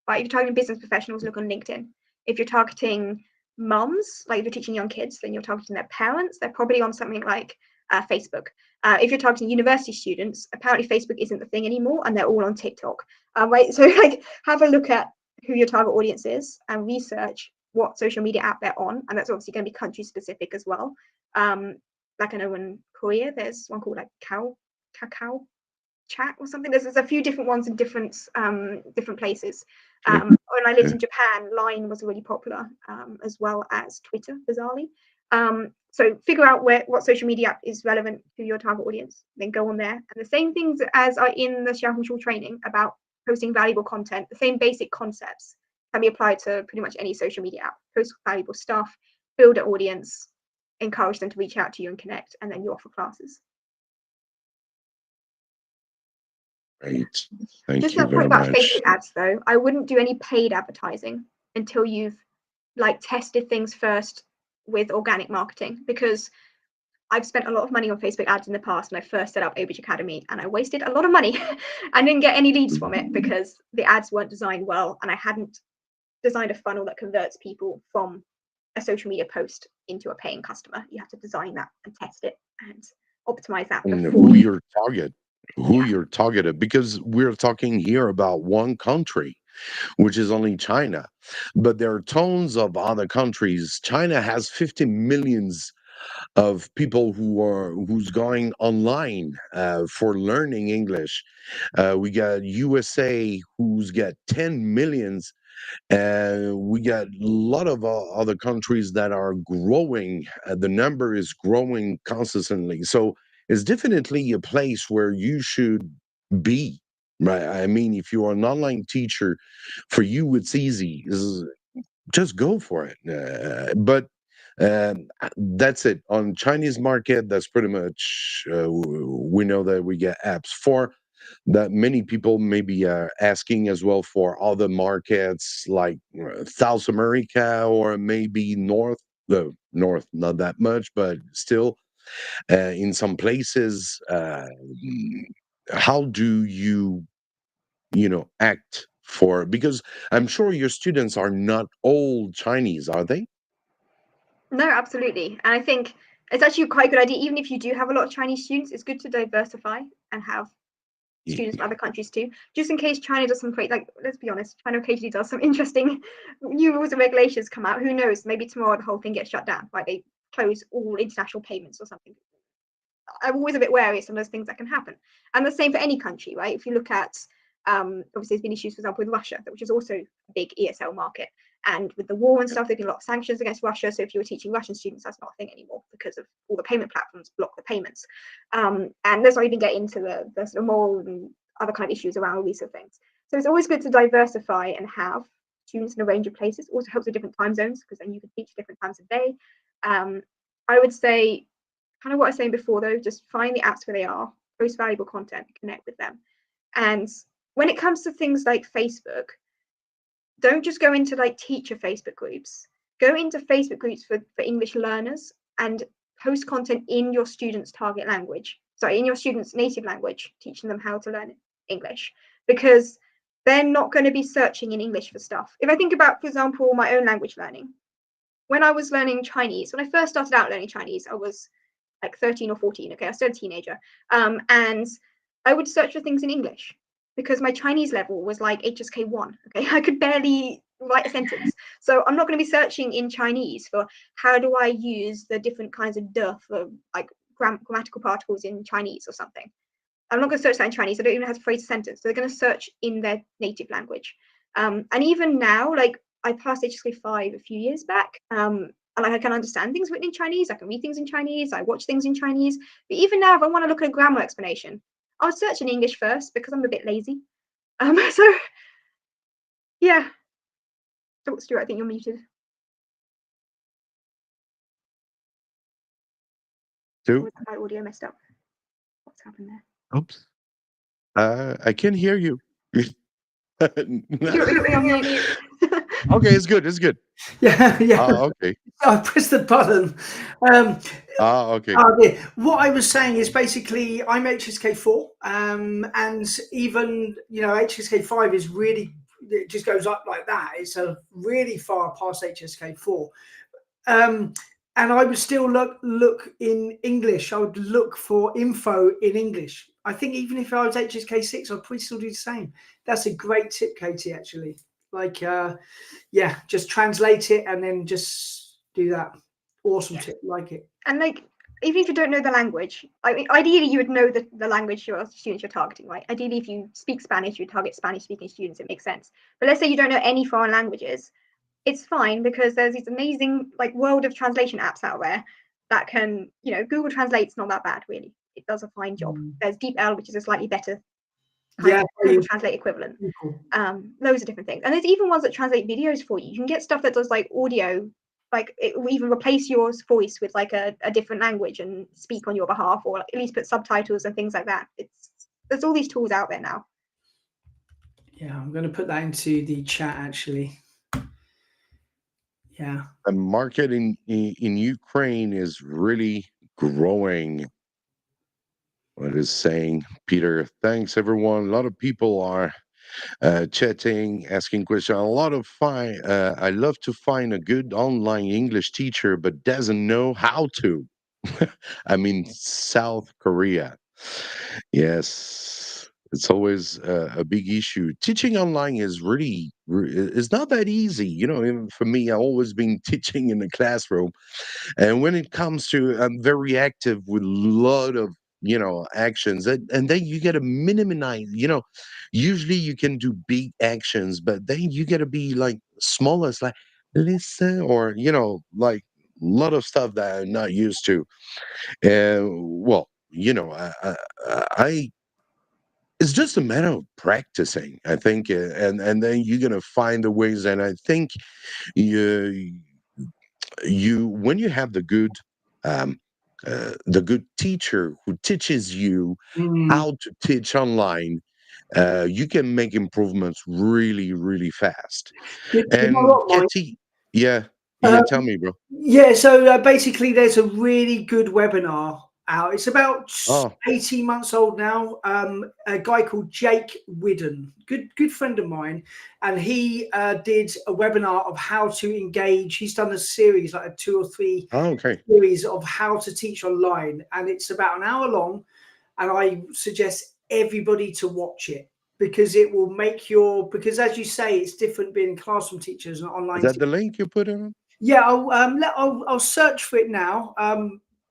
Right, if you're targeting business professionals, look on LinkedIn. If you're targeting mums, like if you're teaching young kids, then you're targeting their parents. They're probably on something like Facebook. If you're targeting university students, apparently Facebook isn't the thing anymore, and they're all on TikTok. Right, so like have a look at who your target audience is and research what social media app they're on, and that's obviously going to be country specific as well. Like I know in Korea, there's one called like Kakao Chat or something. There's a few different ones in different places. Okay. When I lived Yeah. in Japan, Line was really popular, as well as Twitter, bizarrely. So figure out what social media app is relevant to your target audience, then go on there. And the same things as are in the Xiaohongshu training about posting valuable content, the same basic concepts can be applied to pretty much any social media app. Post valuable stuff, build an audience, encourage them to reach out to you and connect, and then you offer classes. Great. Thank Just you that point very about much. Facebook ads, though, I wouldn't do any paid advertising until you've like tested things first with organic marketing, because I've spent a lot of money on Facebook ads in the past when I first set up Abridge Academy, and I wasted a lot of money and didn't get any leads from it because the ads weren't designed well, and I hadn't designed a funnel that converts people from a social media post into a paying customer. You have to design that and test it and optimize that And before who you. your target, who Yeah. your targeted, because we're talking here about one country, which is only China, but there are tons of other countries. China has 50 millions of people who's going online for learning English. We got USA who's got 10 millions. We got a lot of other countries that are growing. The number is growing consistently. So it's definitely a place where you should be, right? I mean, if you are an online teacher, for you, it's easy. Just go for it. That's it. On Chinese market, that's pretty much, we know that we get apps for that. Many people maybe are asking as well for other markets like South America or maybe North. The North, not that much, but still, in some places. How do act for? Because I'm sure your students are not all Chinese, are they? No, absolutely. And I think it's actually quite a good idea. Even if you do have a lot of Chinese students, it's good to diversify and have students from other countries too, just in case China does some great, like, let's be honest, China occasionally does some interesting new rules and regulations come out. Who knows? Maybe tomorrow the whole thing gets shut down, like they close all international payments or something. I'm always a bit wary of some of those things that can happen. And the same for any country, right? If you look at, obviously there's been issues, for example, with Russia, which is also a big ESL market. And with the war and stuff, there've been a lot of sanctions against Russia. So if you were teaching Russian students, that's not a thing anymore because of all the payment platforms block the payments. And let's not even get into the sort of moral and other kind of issues around all these sort of things. So it's always good to diversify and have students in a range of places. Also helps with different time zones because then you can teach different times of day. I would say, kind of what I was saying before though, just find the apps where they are, post valuable content, connect with them. And when it comes to things like Facebook, don't just go into like teacher Facebook groups. Go into Facebook groups for English learners and post content in your students' target language. Sorry, in your students' native language, teaching them how to learn English, because they're not going to be searching in English for stuff. If I think about, for example, my own language learning, when I was learning Chinese, when I first started out learning Chinese, I was like 13 or 14. Okay, I was still a teenager. And I would search for things in English because my Chinese level was like HSK 1. Okay, I could barely write a sentence. So I'm not going to be searching in Chinese for how do I use the different kinds of de for like grammatical particles in Chinese or something. I'm not going to search that in Chinese. I don't even know how to phrase a sentence. So they're going to search in their native language. And even now, like I passed HSK 5 a few years back. And like I can understand things written in Chinese. I can read things in Chinese. I watch things in Chinese. But even now, if I want to look at a grammar explanation, I'll search in English first because I'm a bit lazy. So yeah. Oh, Stuart, I think you're muted. Stu? My audio messed up. What's happened there? Oops. I can hear you. You're on mute. Okay, it's good. It's good. Yeah, yeah. Okay. I pressed the button. Okay. Yeah. What I was saying is basically I'm HSK 4, and even HSK 5 is really, it just goes up like that. It's a really far past HSK 4. And I would still look in English. I would look for info in English. I think even if I was HSK 6, I'd probably still do the same. That's a great tip, Katie, actually. Like, yeah, just translate it and then just do that. Awesome tip, like it. And like, even if you don't know the language, I mean, ideally you would know the language your students you're targeting, right? Ideally, if you speak Spanish, you target Spanish-speaking students, it makes sense. But let's say you don't know any foreign languages, it's fine because there's these amazing like world of translation apps out there that can, Google Translate's not that bad, really. It does a fine job. There's DeepL, which is a slightly better Google Translate equivalent. Loads of different things. And there's even ones that translate videos for you. You can get stuff that does like audio, like it will even replace your voice with like a different language and speak on your behalf, or at least put subtitles and things like that. There's all these tools out there now. Yeah, I'm going to put that into the chat actually. Yeah. The market in Ukraine is really growing. What is saying, Peter? Thanks, everyone. A lot of people are chatting, asking questions. A lot of I love to find a good online English teacher, but doesn't know how to. I mean, South Korea. Yes, it's always a big issue. Teaching online is really it's not that easy. Even for me, I've always been teaching in the classroom, and when it comes to, I'm very active with a lot of actions, and then you got to minimize. Usually you can do big actions, but then you got to be like smallest, like listen, or like a lot of stuff that I'm not used to. Well, I it's just a matter of practicing, I think, and then you're gonna find the ways. And I think you when you have the good teacher who teaches you how to teach online, you can make improvements really, really fast. You know And what, Mike? Katie, yeah, tell me, bro. Yeah, so basically there's a really good webinar out. It's about 18 months old now. A guy called Jake Whidden, good friend of mine, and he did a webinar of how to engage. He's done a series, like a 2 or 3 series of how to teach online, and it's about an hour long. And I suggest everybody to watch it, because it will make because as you say, it's different being classroom teachers and online. Is that the link you put in? Yeah, I'll search for it now.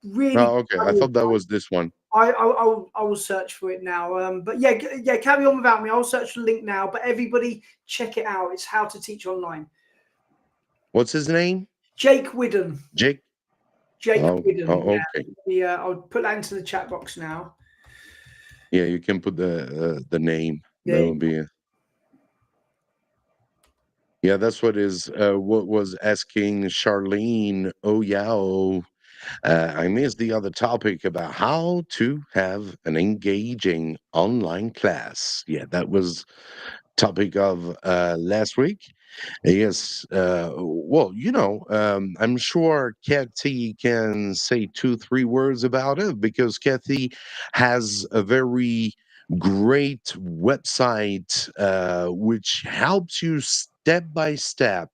Really. Oh, okay. I thought that was this one. I will search for it now. But yeah, carry on without me. I'll search the link now. But everybody, check it out. It's How to Teach Online. What's his name? Jake Whidden. Jake Whidden. Oh, okay. Yeah, I'll put that into the chat box now. Yeah, you can put the name. Yeah. That would be. Yeah, that's what was asking Charlene. Oh, yeah. I missed the other topic about how to have an engaging online class. Yeah, that was topic of last week. Yes. Well, I'm sure Kathy can say 2-3 words about it, because Kathy has a very great website which helps you step by step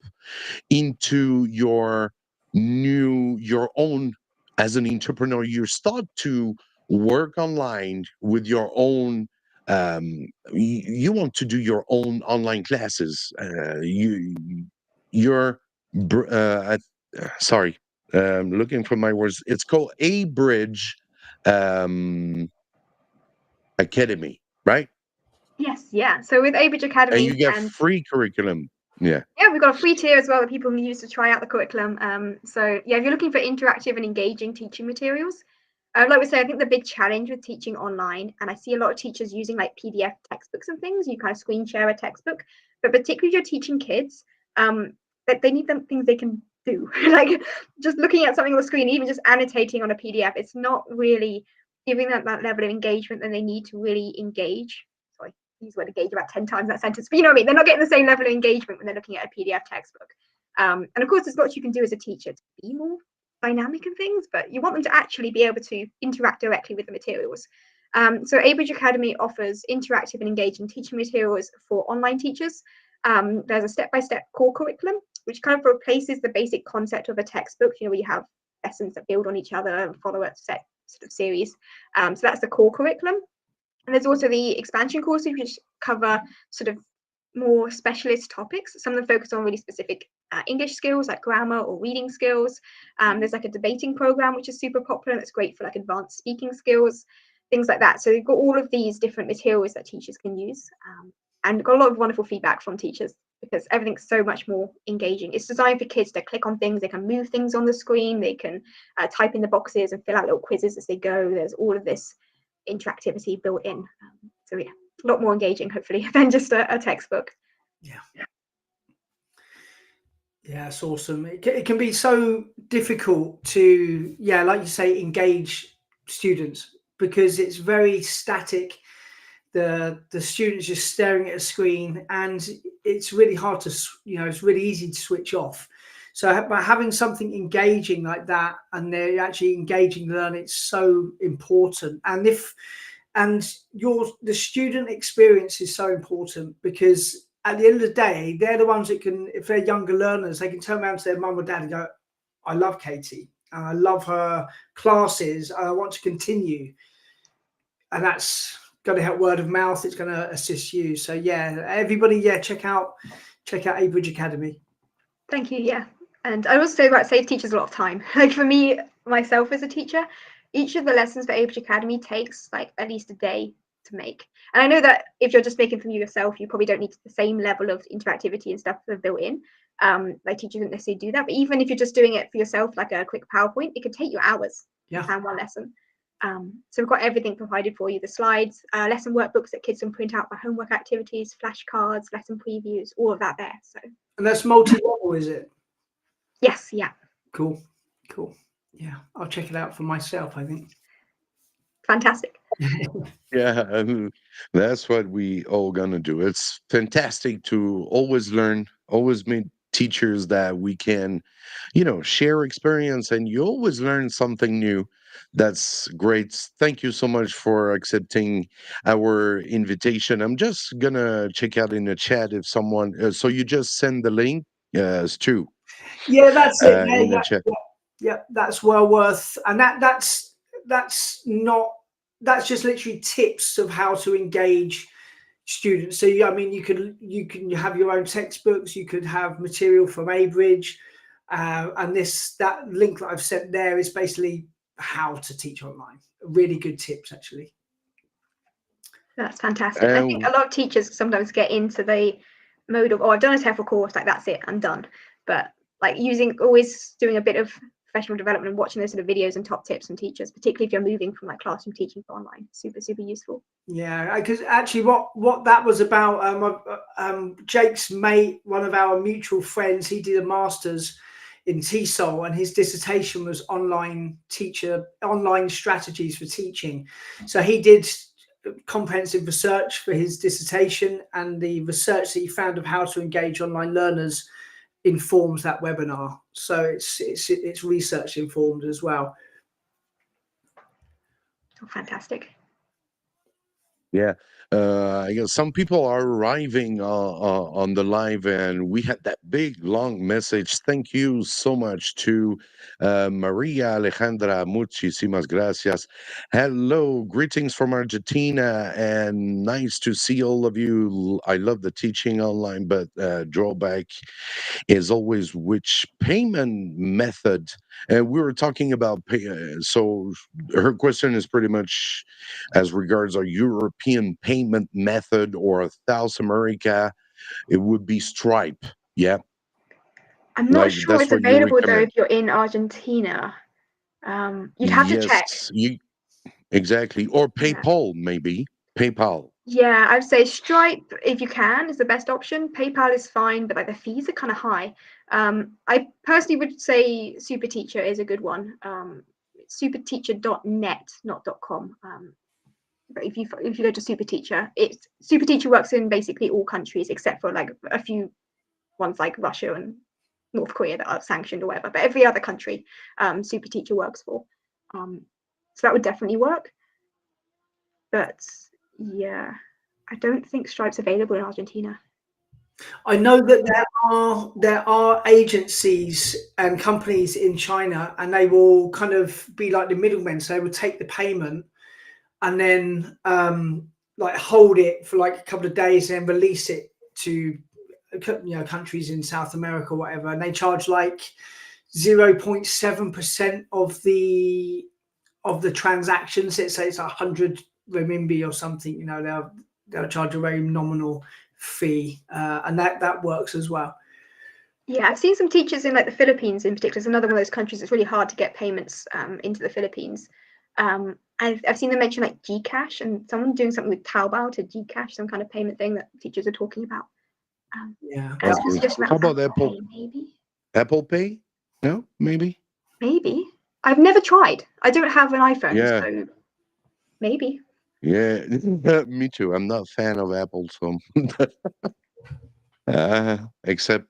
into your own. As an entrepreneur, you start to work online with your own. You want to do your own online classes. Sorry, looking for my words. It's called A Bridge Academy, right? Yes, yeah. So with Abridge Academy, And you get free curriculum. Yeah. Yeah, we've got a free tier as well that people can use to try out the curriculum. So yeah, if you're looking for interactive and engaging teaching materials, like we say, I think the big challenge with teaching online, and I see a lot of teachers using like PDF textbooks and things, you kind of screen share a textbook, but particularly if you're teaching kids, that they need things they can do. Like just looking at something on the screen, even just annotating on a PDF, it's not really giving them that level of engagement that they need to really engage. Sorry, use the word engage about 10 times that sentence, but you know what I mean? They're not getting the same level of engagement when they're looking at a PDF textbook. And of course, there's lots you can do as a teacher to be more dynamic and things, but you want them to actually be able to interact directly with the materials. So Abridge Academy offers interactive and engaging teaching materials for online teachers. There's a step-by-step core curriculum, which kind of replaces the basic concept of a textbook, where you have lessons that build on each other and follow a set sort of series. So that's the core curriculum. And there's also the expansion courses, which cover sort of more specialist topics. Some of them focus on really specific English skills like grammar or reading skills. There's like a debating program, which is super popular. That's great for like advanced speaking skills, things like that. So you've got all of these different materials that teachers can use, and got a lot of wonderful feedback from teachers because everything's so much more engaging. It's designed for kids to click on things. They can move things on the screen. They can type in the boxes and fill out little quizzes as they go. There's all of this interactivity built in. So yeah, a lot more engaging, hopefully, than just a textbook. Yeah, it's awesome. It can be so difficult to, like you say, engage students because it's very static. The students just staring at a screen, and it's really hard to, it's really easy to switch off. So by having something engaging like that, and they're actually engaging learning, it's so important. And the student experience is so important, because at the end of the day, they're the ones that can, if they're younger learners, they can turn around to their mum or dad and go, I love Katie, and I love her classes, and I want to continue. And that's going to help word of mouth. It's going to assist you. So yeah, everybody, check out Abridge Academy. Thank you. Yeah. And I also say that save teachers a lot of time. Like for me, myself as a teacher, each of the lessons for Abridge Academy takes like at least a day to make. And I know that if you're just making them yourself, you probably don't need the same level of interactivity and stuff that are built in. Like teachers don't necessarily do that. But even if you're just doing it for yourself, like a quick PowerPoint, it could take you hours to plan one lesson. So we've got everything provided for you, the slides, lesson workbooks that kids can print out for homework activities, flashcards, lesson previews, all of that there. So. And that's multi-level, is it? Yes, yeah. Cool. Yeah, I'll check it out for myself, I think. Fantastic. Yeah, and that's what we all gonna do. It's fantastic to always learn, always meet teachers that we can, share experience, and you always learn something new. That's great. Thank you so much for accepting our invitation. I'm just gonna check out in the chat if someone. So you just send the link, Stu. Yeah, that's it. In the chat. Yeah, that's well worth, and that's not that's just literally tips of how to engage students. So I mean, you can have your own textbooks, you could have material from Abridge, and that link that I've sent there is basically how to teach online. Really good tips, actually. That's fantastic. I think a lot of teachers sometimes get into the mode of, oh, I've done a TEFL course, like that's it, I'm done. But like always doing a bit of professional development and watching those sort of videos and top tips from teachers, particularly if you're moving from like classroom teaching to online, super useful. Yeah, because actually what that was about, Jake's mate, one of our mutual friends, he did a master's in TESOL, and his dissertation was online strategies for teaching. So he did comprehensive research for his dissertation, and the research that he found of how to engage online learners informs that webinar. So it's research informed as well. Oh, fantastic. Yeah, I guess some people are arriving on the live, and we had that big long message. Thank you so much to Maria Alejandra. Muchísimas gracias. Hello, greetings from Argentina, and nice to see all of you. I love the teaching online, but drawback is always which payment method. And we were talking about so her question is pretty much as regards our European payment method or South America, it would be Stripe. Yeah. I'm not sure that's it's what you available though recommend. if you're in Argentina. You'd have to check. Exactly. Or Yeah. PayPal, maybe. PayPal. Yeah, I'd say Stripe, if you can, is the best option. PayPal is fine, but like the fees are kind of high. I personally would say Super Teacher is a good one. Superteacher.net, not .com. But if you go to Super Teacher, Super Teacher works in basically all countries except for like a few ones like Russia and North Korea that are sanctioned or whatever. But every other country, Super Teacher works for. So that would definitely work. But yeah, I don't think Stripe's available in Argentina. I know that there are agencies and companies in China, and they will kind of be like the middlemen. So they will take the payment and then like hold it for like a couple of days and then release it to countries in South America or whatever, and they charge like 0.7% of the transactions. Let's say it's 100 renminbi or something. They'll charge a very nominal fee, and that works as well. Yeah, I've seen some teachers in like the Philippines in particular. It's another one of those countries that's really hard to get payments into the Philippines. I've seen them mention like Gcash, and someone doing something with Taobao to Gcash, some kind of payment thing that teachers are talking about. Yeah. How about Apple Pay, maybe? Apple Pay? No, maybe. Maybe. I've never tried. I don't have an iPhone, Yeah. so maybe. Yeah, me too. I'm not a fan of Apple, so except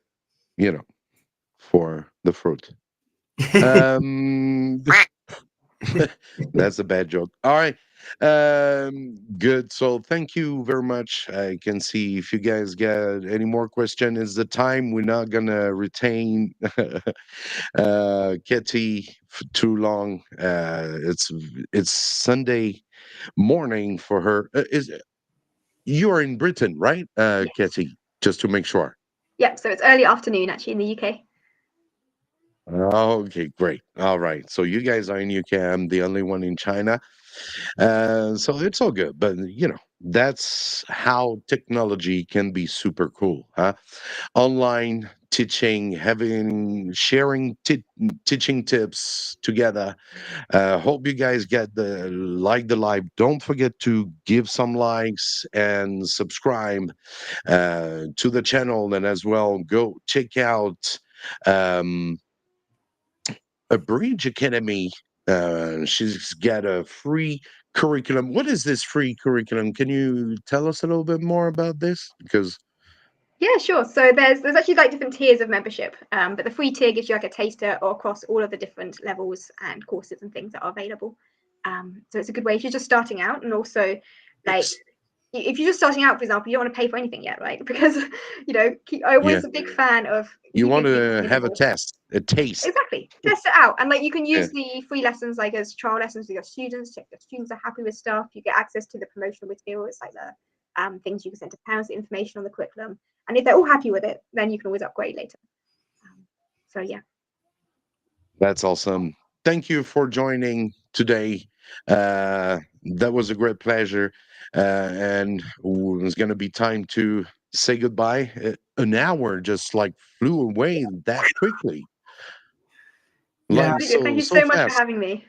for the fruit. That's a bad joke. All right. Good. So thank you very much. I can see if you guys got any more questions. It's the time. We're not gonna retain Ketty for too long. It's Sunday morning for her. You are in Britain, right, Yes. Ketty? Just to make sure. Yeah, so it's early afternoon actually in the UK. Okay, great. All right. So you guys are in UK. I'm the only one in China. So it's all good. But, that's how technology can be super cool, huh? Online teaching, sharing teaching tips together. Hope you guys get the live. Don't forget to give some likes and subscribe to the channel, and as well go check out a Bridge Academy. She's got a free curriculum. What is this free curriculum? Can you tell us a little bit more about this? Because yeah, sure. So there's actually like different tiers of membership, but the free tier gives you like a taster or across all of the different levels and courses and things that are available. So it's a good way if you're just starting out, and also like if you're just starting out, for example, you don't want to pay for anything yet, right? Because I'm always a big fan of You want keeping things to have a minimal. test, a taste. Exactly, test it out, and like you can use Yeah. the free lessons like as trial lessons with your students. Check your students are happy with stuff. You get access to the promotional materials like the things you can send to parents, the information on the curriculum, and if they're all happy with it, then you can always upgrade later. So yeah. That's awesome. Thank you for joining today. That was a great pleasure. And it's going to be time to say goodbye. An hour just like flew away that quickly. Yeah. Like Thank you so so much for fast. having me.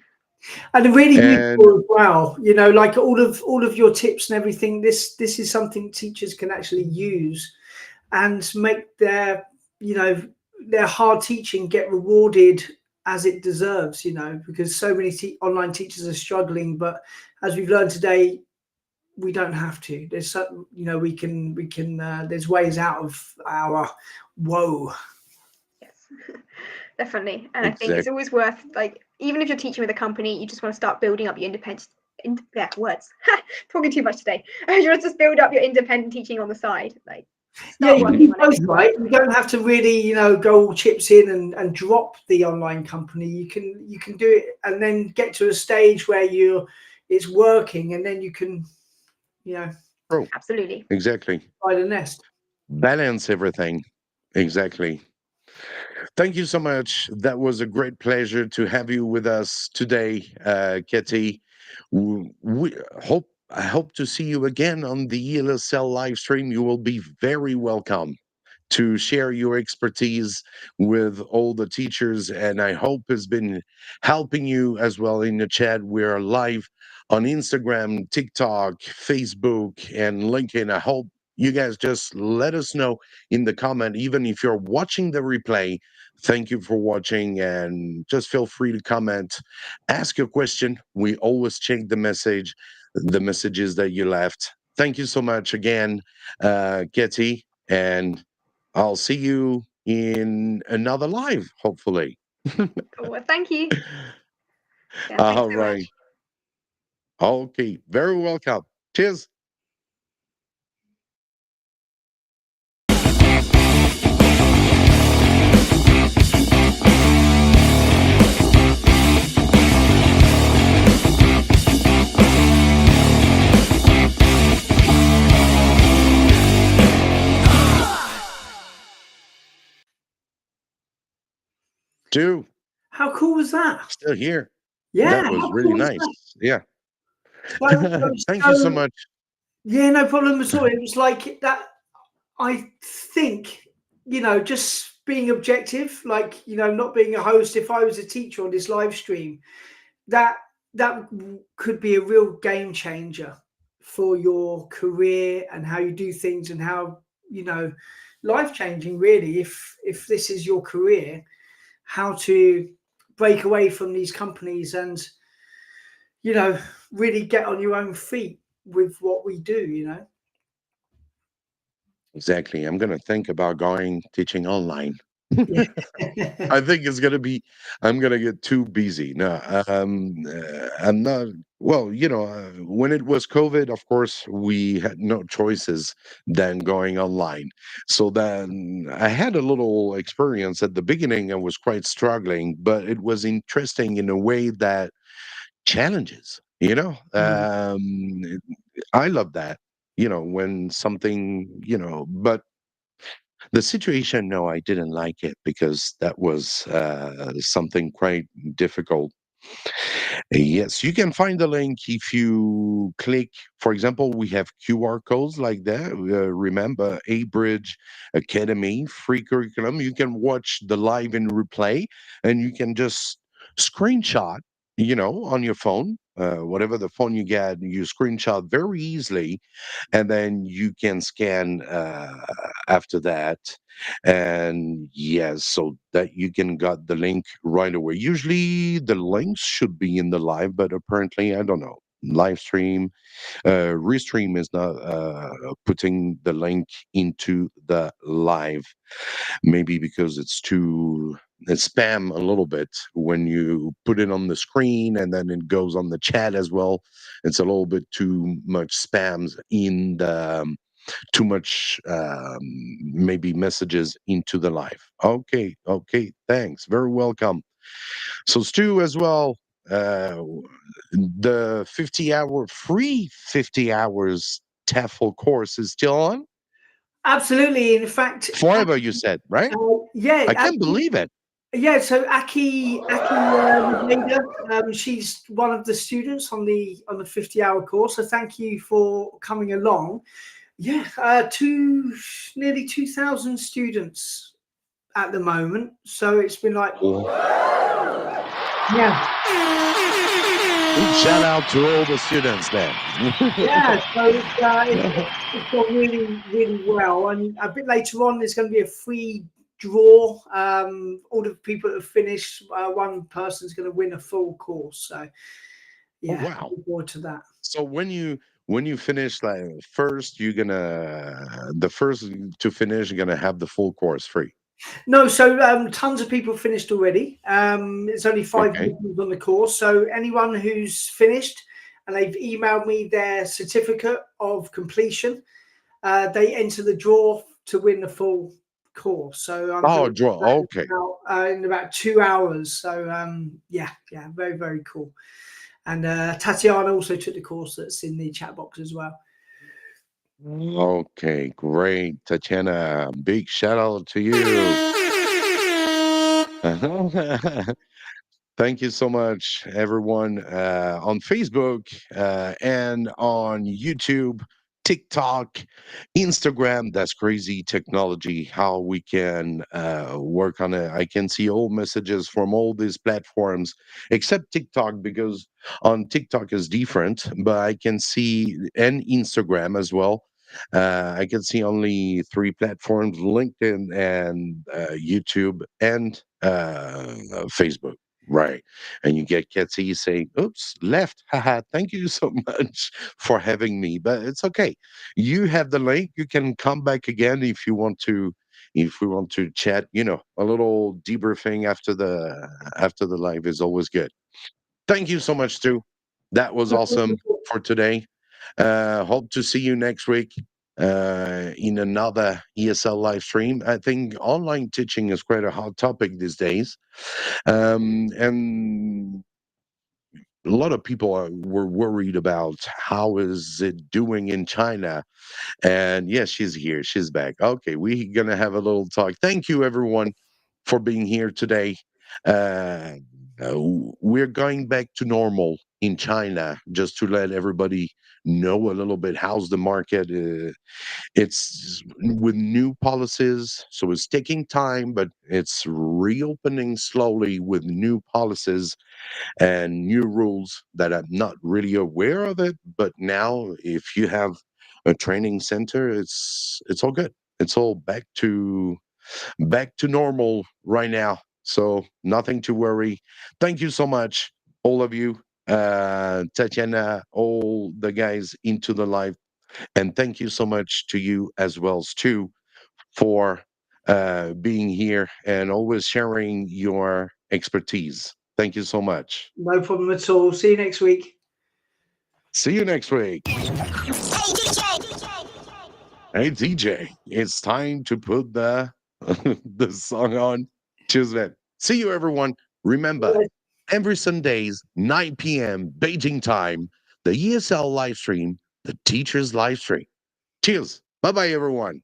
And really And useful as well. Like all of your tips and everything. This is something teachers can actually use and make their their hard teaching get rewarded as it deserves. Because so many online teachers are struggling, but as we've learned today, we don't have to. There's we can there's ways out of our woe. Yes, definitely. And I think it's exactly. always worth, like, even if you're teaching with a company, you just want to start building up your independent, words, talking too much today. You want to just build up your independent teaching on the side. Like, Yeah, start you can working do on both, it. right? You don't have to really, go all chips in and drop the online company. You can do it and then get to a stage where it's working, and then you can, True. Absolutely. Exactly. buy the nest. Balance everything. Exactly. Thank you so much. That was a great pleasure to have you with us today, Ketty. I hope to see you again on the ESL live stream. You will be very welcome to share your expertise with all the teachers, and I hope it's been helping you as well in the chat. We're live on Instagram, TikTok, Facebook, and LinkedIn. I hope you guys just let us know in the comment, even if you're watching the replay. Thank you for watching, and just feel free to comment, ask a question. We always check the messages that you left. Thank you so much again, Getty, and I'll see you in another live, hopefully. Cool. Well, thank you. Yeah, thanks All so much. right. Okay. Very welcome. Cheers. Two. How cool was that? Still here. Yeah, That was how really cool was nice. that? Yeah. That was Thank you so so. much. Yeah, no problem at all. It was like that. I think, just being objective, like, not being a host. If I was a teacher on this live stream, that could be a real game changer for your career and how you do things, and how, life changing really. If this is your career, how to break away from these companies and, really get on your own feet with what we do. Exactly. I'm going to think about going teaching online. Yeah. I think it's going to be, I'm going to get too busy. No, I'm not. Well, when it was COVID, of course, we had no choices than going online. So then I had a little experience at the beginning. I was quite struggling, but it was interesting in a way that challenges, Mm. I love that, when something, but the situation, no, I didn't like it because that was something quite difficult. Yes, you can find the link if you click. For example, we have QR codes like that. Remember, A Bridge Academy, free curriculum. You can watch the live in replay, and you can just screenshot, on your phone. Whatever the phone you get, you screenshot very easily, and then you can scan after that. And yes, so that you can got the link right away. Usually the links should be in the live, but apparently I don't know. Live stream, Restream is not putting the link into the live, maybe because it's too spam a little bit when you put it on the screen and then it goes on the chat as well. It's a little bit too much spams in the too much maybe messages into the live. Okay, thanks, very welcome. So Stu as well, the 50-hour free 50 hours TEFL course is still on Absolutely. In fact, forever, you said, right? yeah, I can't believe it. Yeah, so Aki she's one of the students on the 50-hour course. So thank you for coming along. Yeah, nearly 2,000 students at the moment. So it's been like, yeah. Shout out to all the students there. Yeah, so it's gone really, really well. And a bit later on, there's going to be a free draw. All the people that have finished, one person's going to win a full course. So yeah, wow, look forward to that. So when you finish first, you're gonna the first to finish, you're gonna have the full course free. No, so tons of people finished already. It's only 5 people on the course. So anyone who's finished and they've emailed me their certificate of completion, they enter the draw to win the full course. So I'm draw. Okay. in about 2 hours. So yeah, very, very cool. And Tatiana also took the course that's in the chat box as well. Okay, great. Tatiana, big shout out to you. Thank you so much, everyone, on Facebook and on YouTube, TikTok, Instagram. That's crazy technology, how we can work on it. I can see all messages from all these platforms except TikTok, because on TikTok is different, but I can see, and Instagram as well. I can see only 3 platforms: LinkedIn and YouTube and Facebook. Right. And you get Ketsy saying, oops, left. Haha, thank you so much for having me. But it's okay. You have the link. You can come back again if you want to, if we want to chat, a little debriefing after the live is always good. Thank you so much, Stu. That was awesome for today. Hope to see you next week in another ESL live stream. I think online teaching is quite a hot topic these days. And a lot of people were worried about how is it doing in China. And yes, she's here. She's back. Okay, we're going to have a little talk. Thank you, everyone, for being here today. We're going back to normal in China, just to let everybody know a little bit how's the market. It's with new policies, so it's taking time, but it's reopening slowly with new policies and new rules that I'm not really aware of it. But now, if you have a training center, it's all good. It's all back to normal right now. So nothing to worry. Thank you so much, all of you, Tatiana, all the guys into the live, and thank you so much to you as well, Stu, for being here and always sharing your expertise. Thank you so much. No problem at all. See you next week. See you next week. Hey, DJ, it's time to put the the song on. Cheers, man. See you, everyone. Remember, every Sundays, 9 p.m. Beijing time, the ESL live stream, the teacher's live stream. Cheers. Bye-bye, everyone.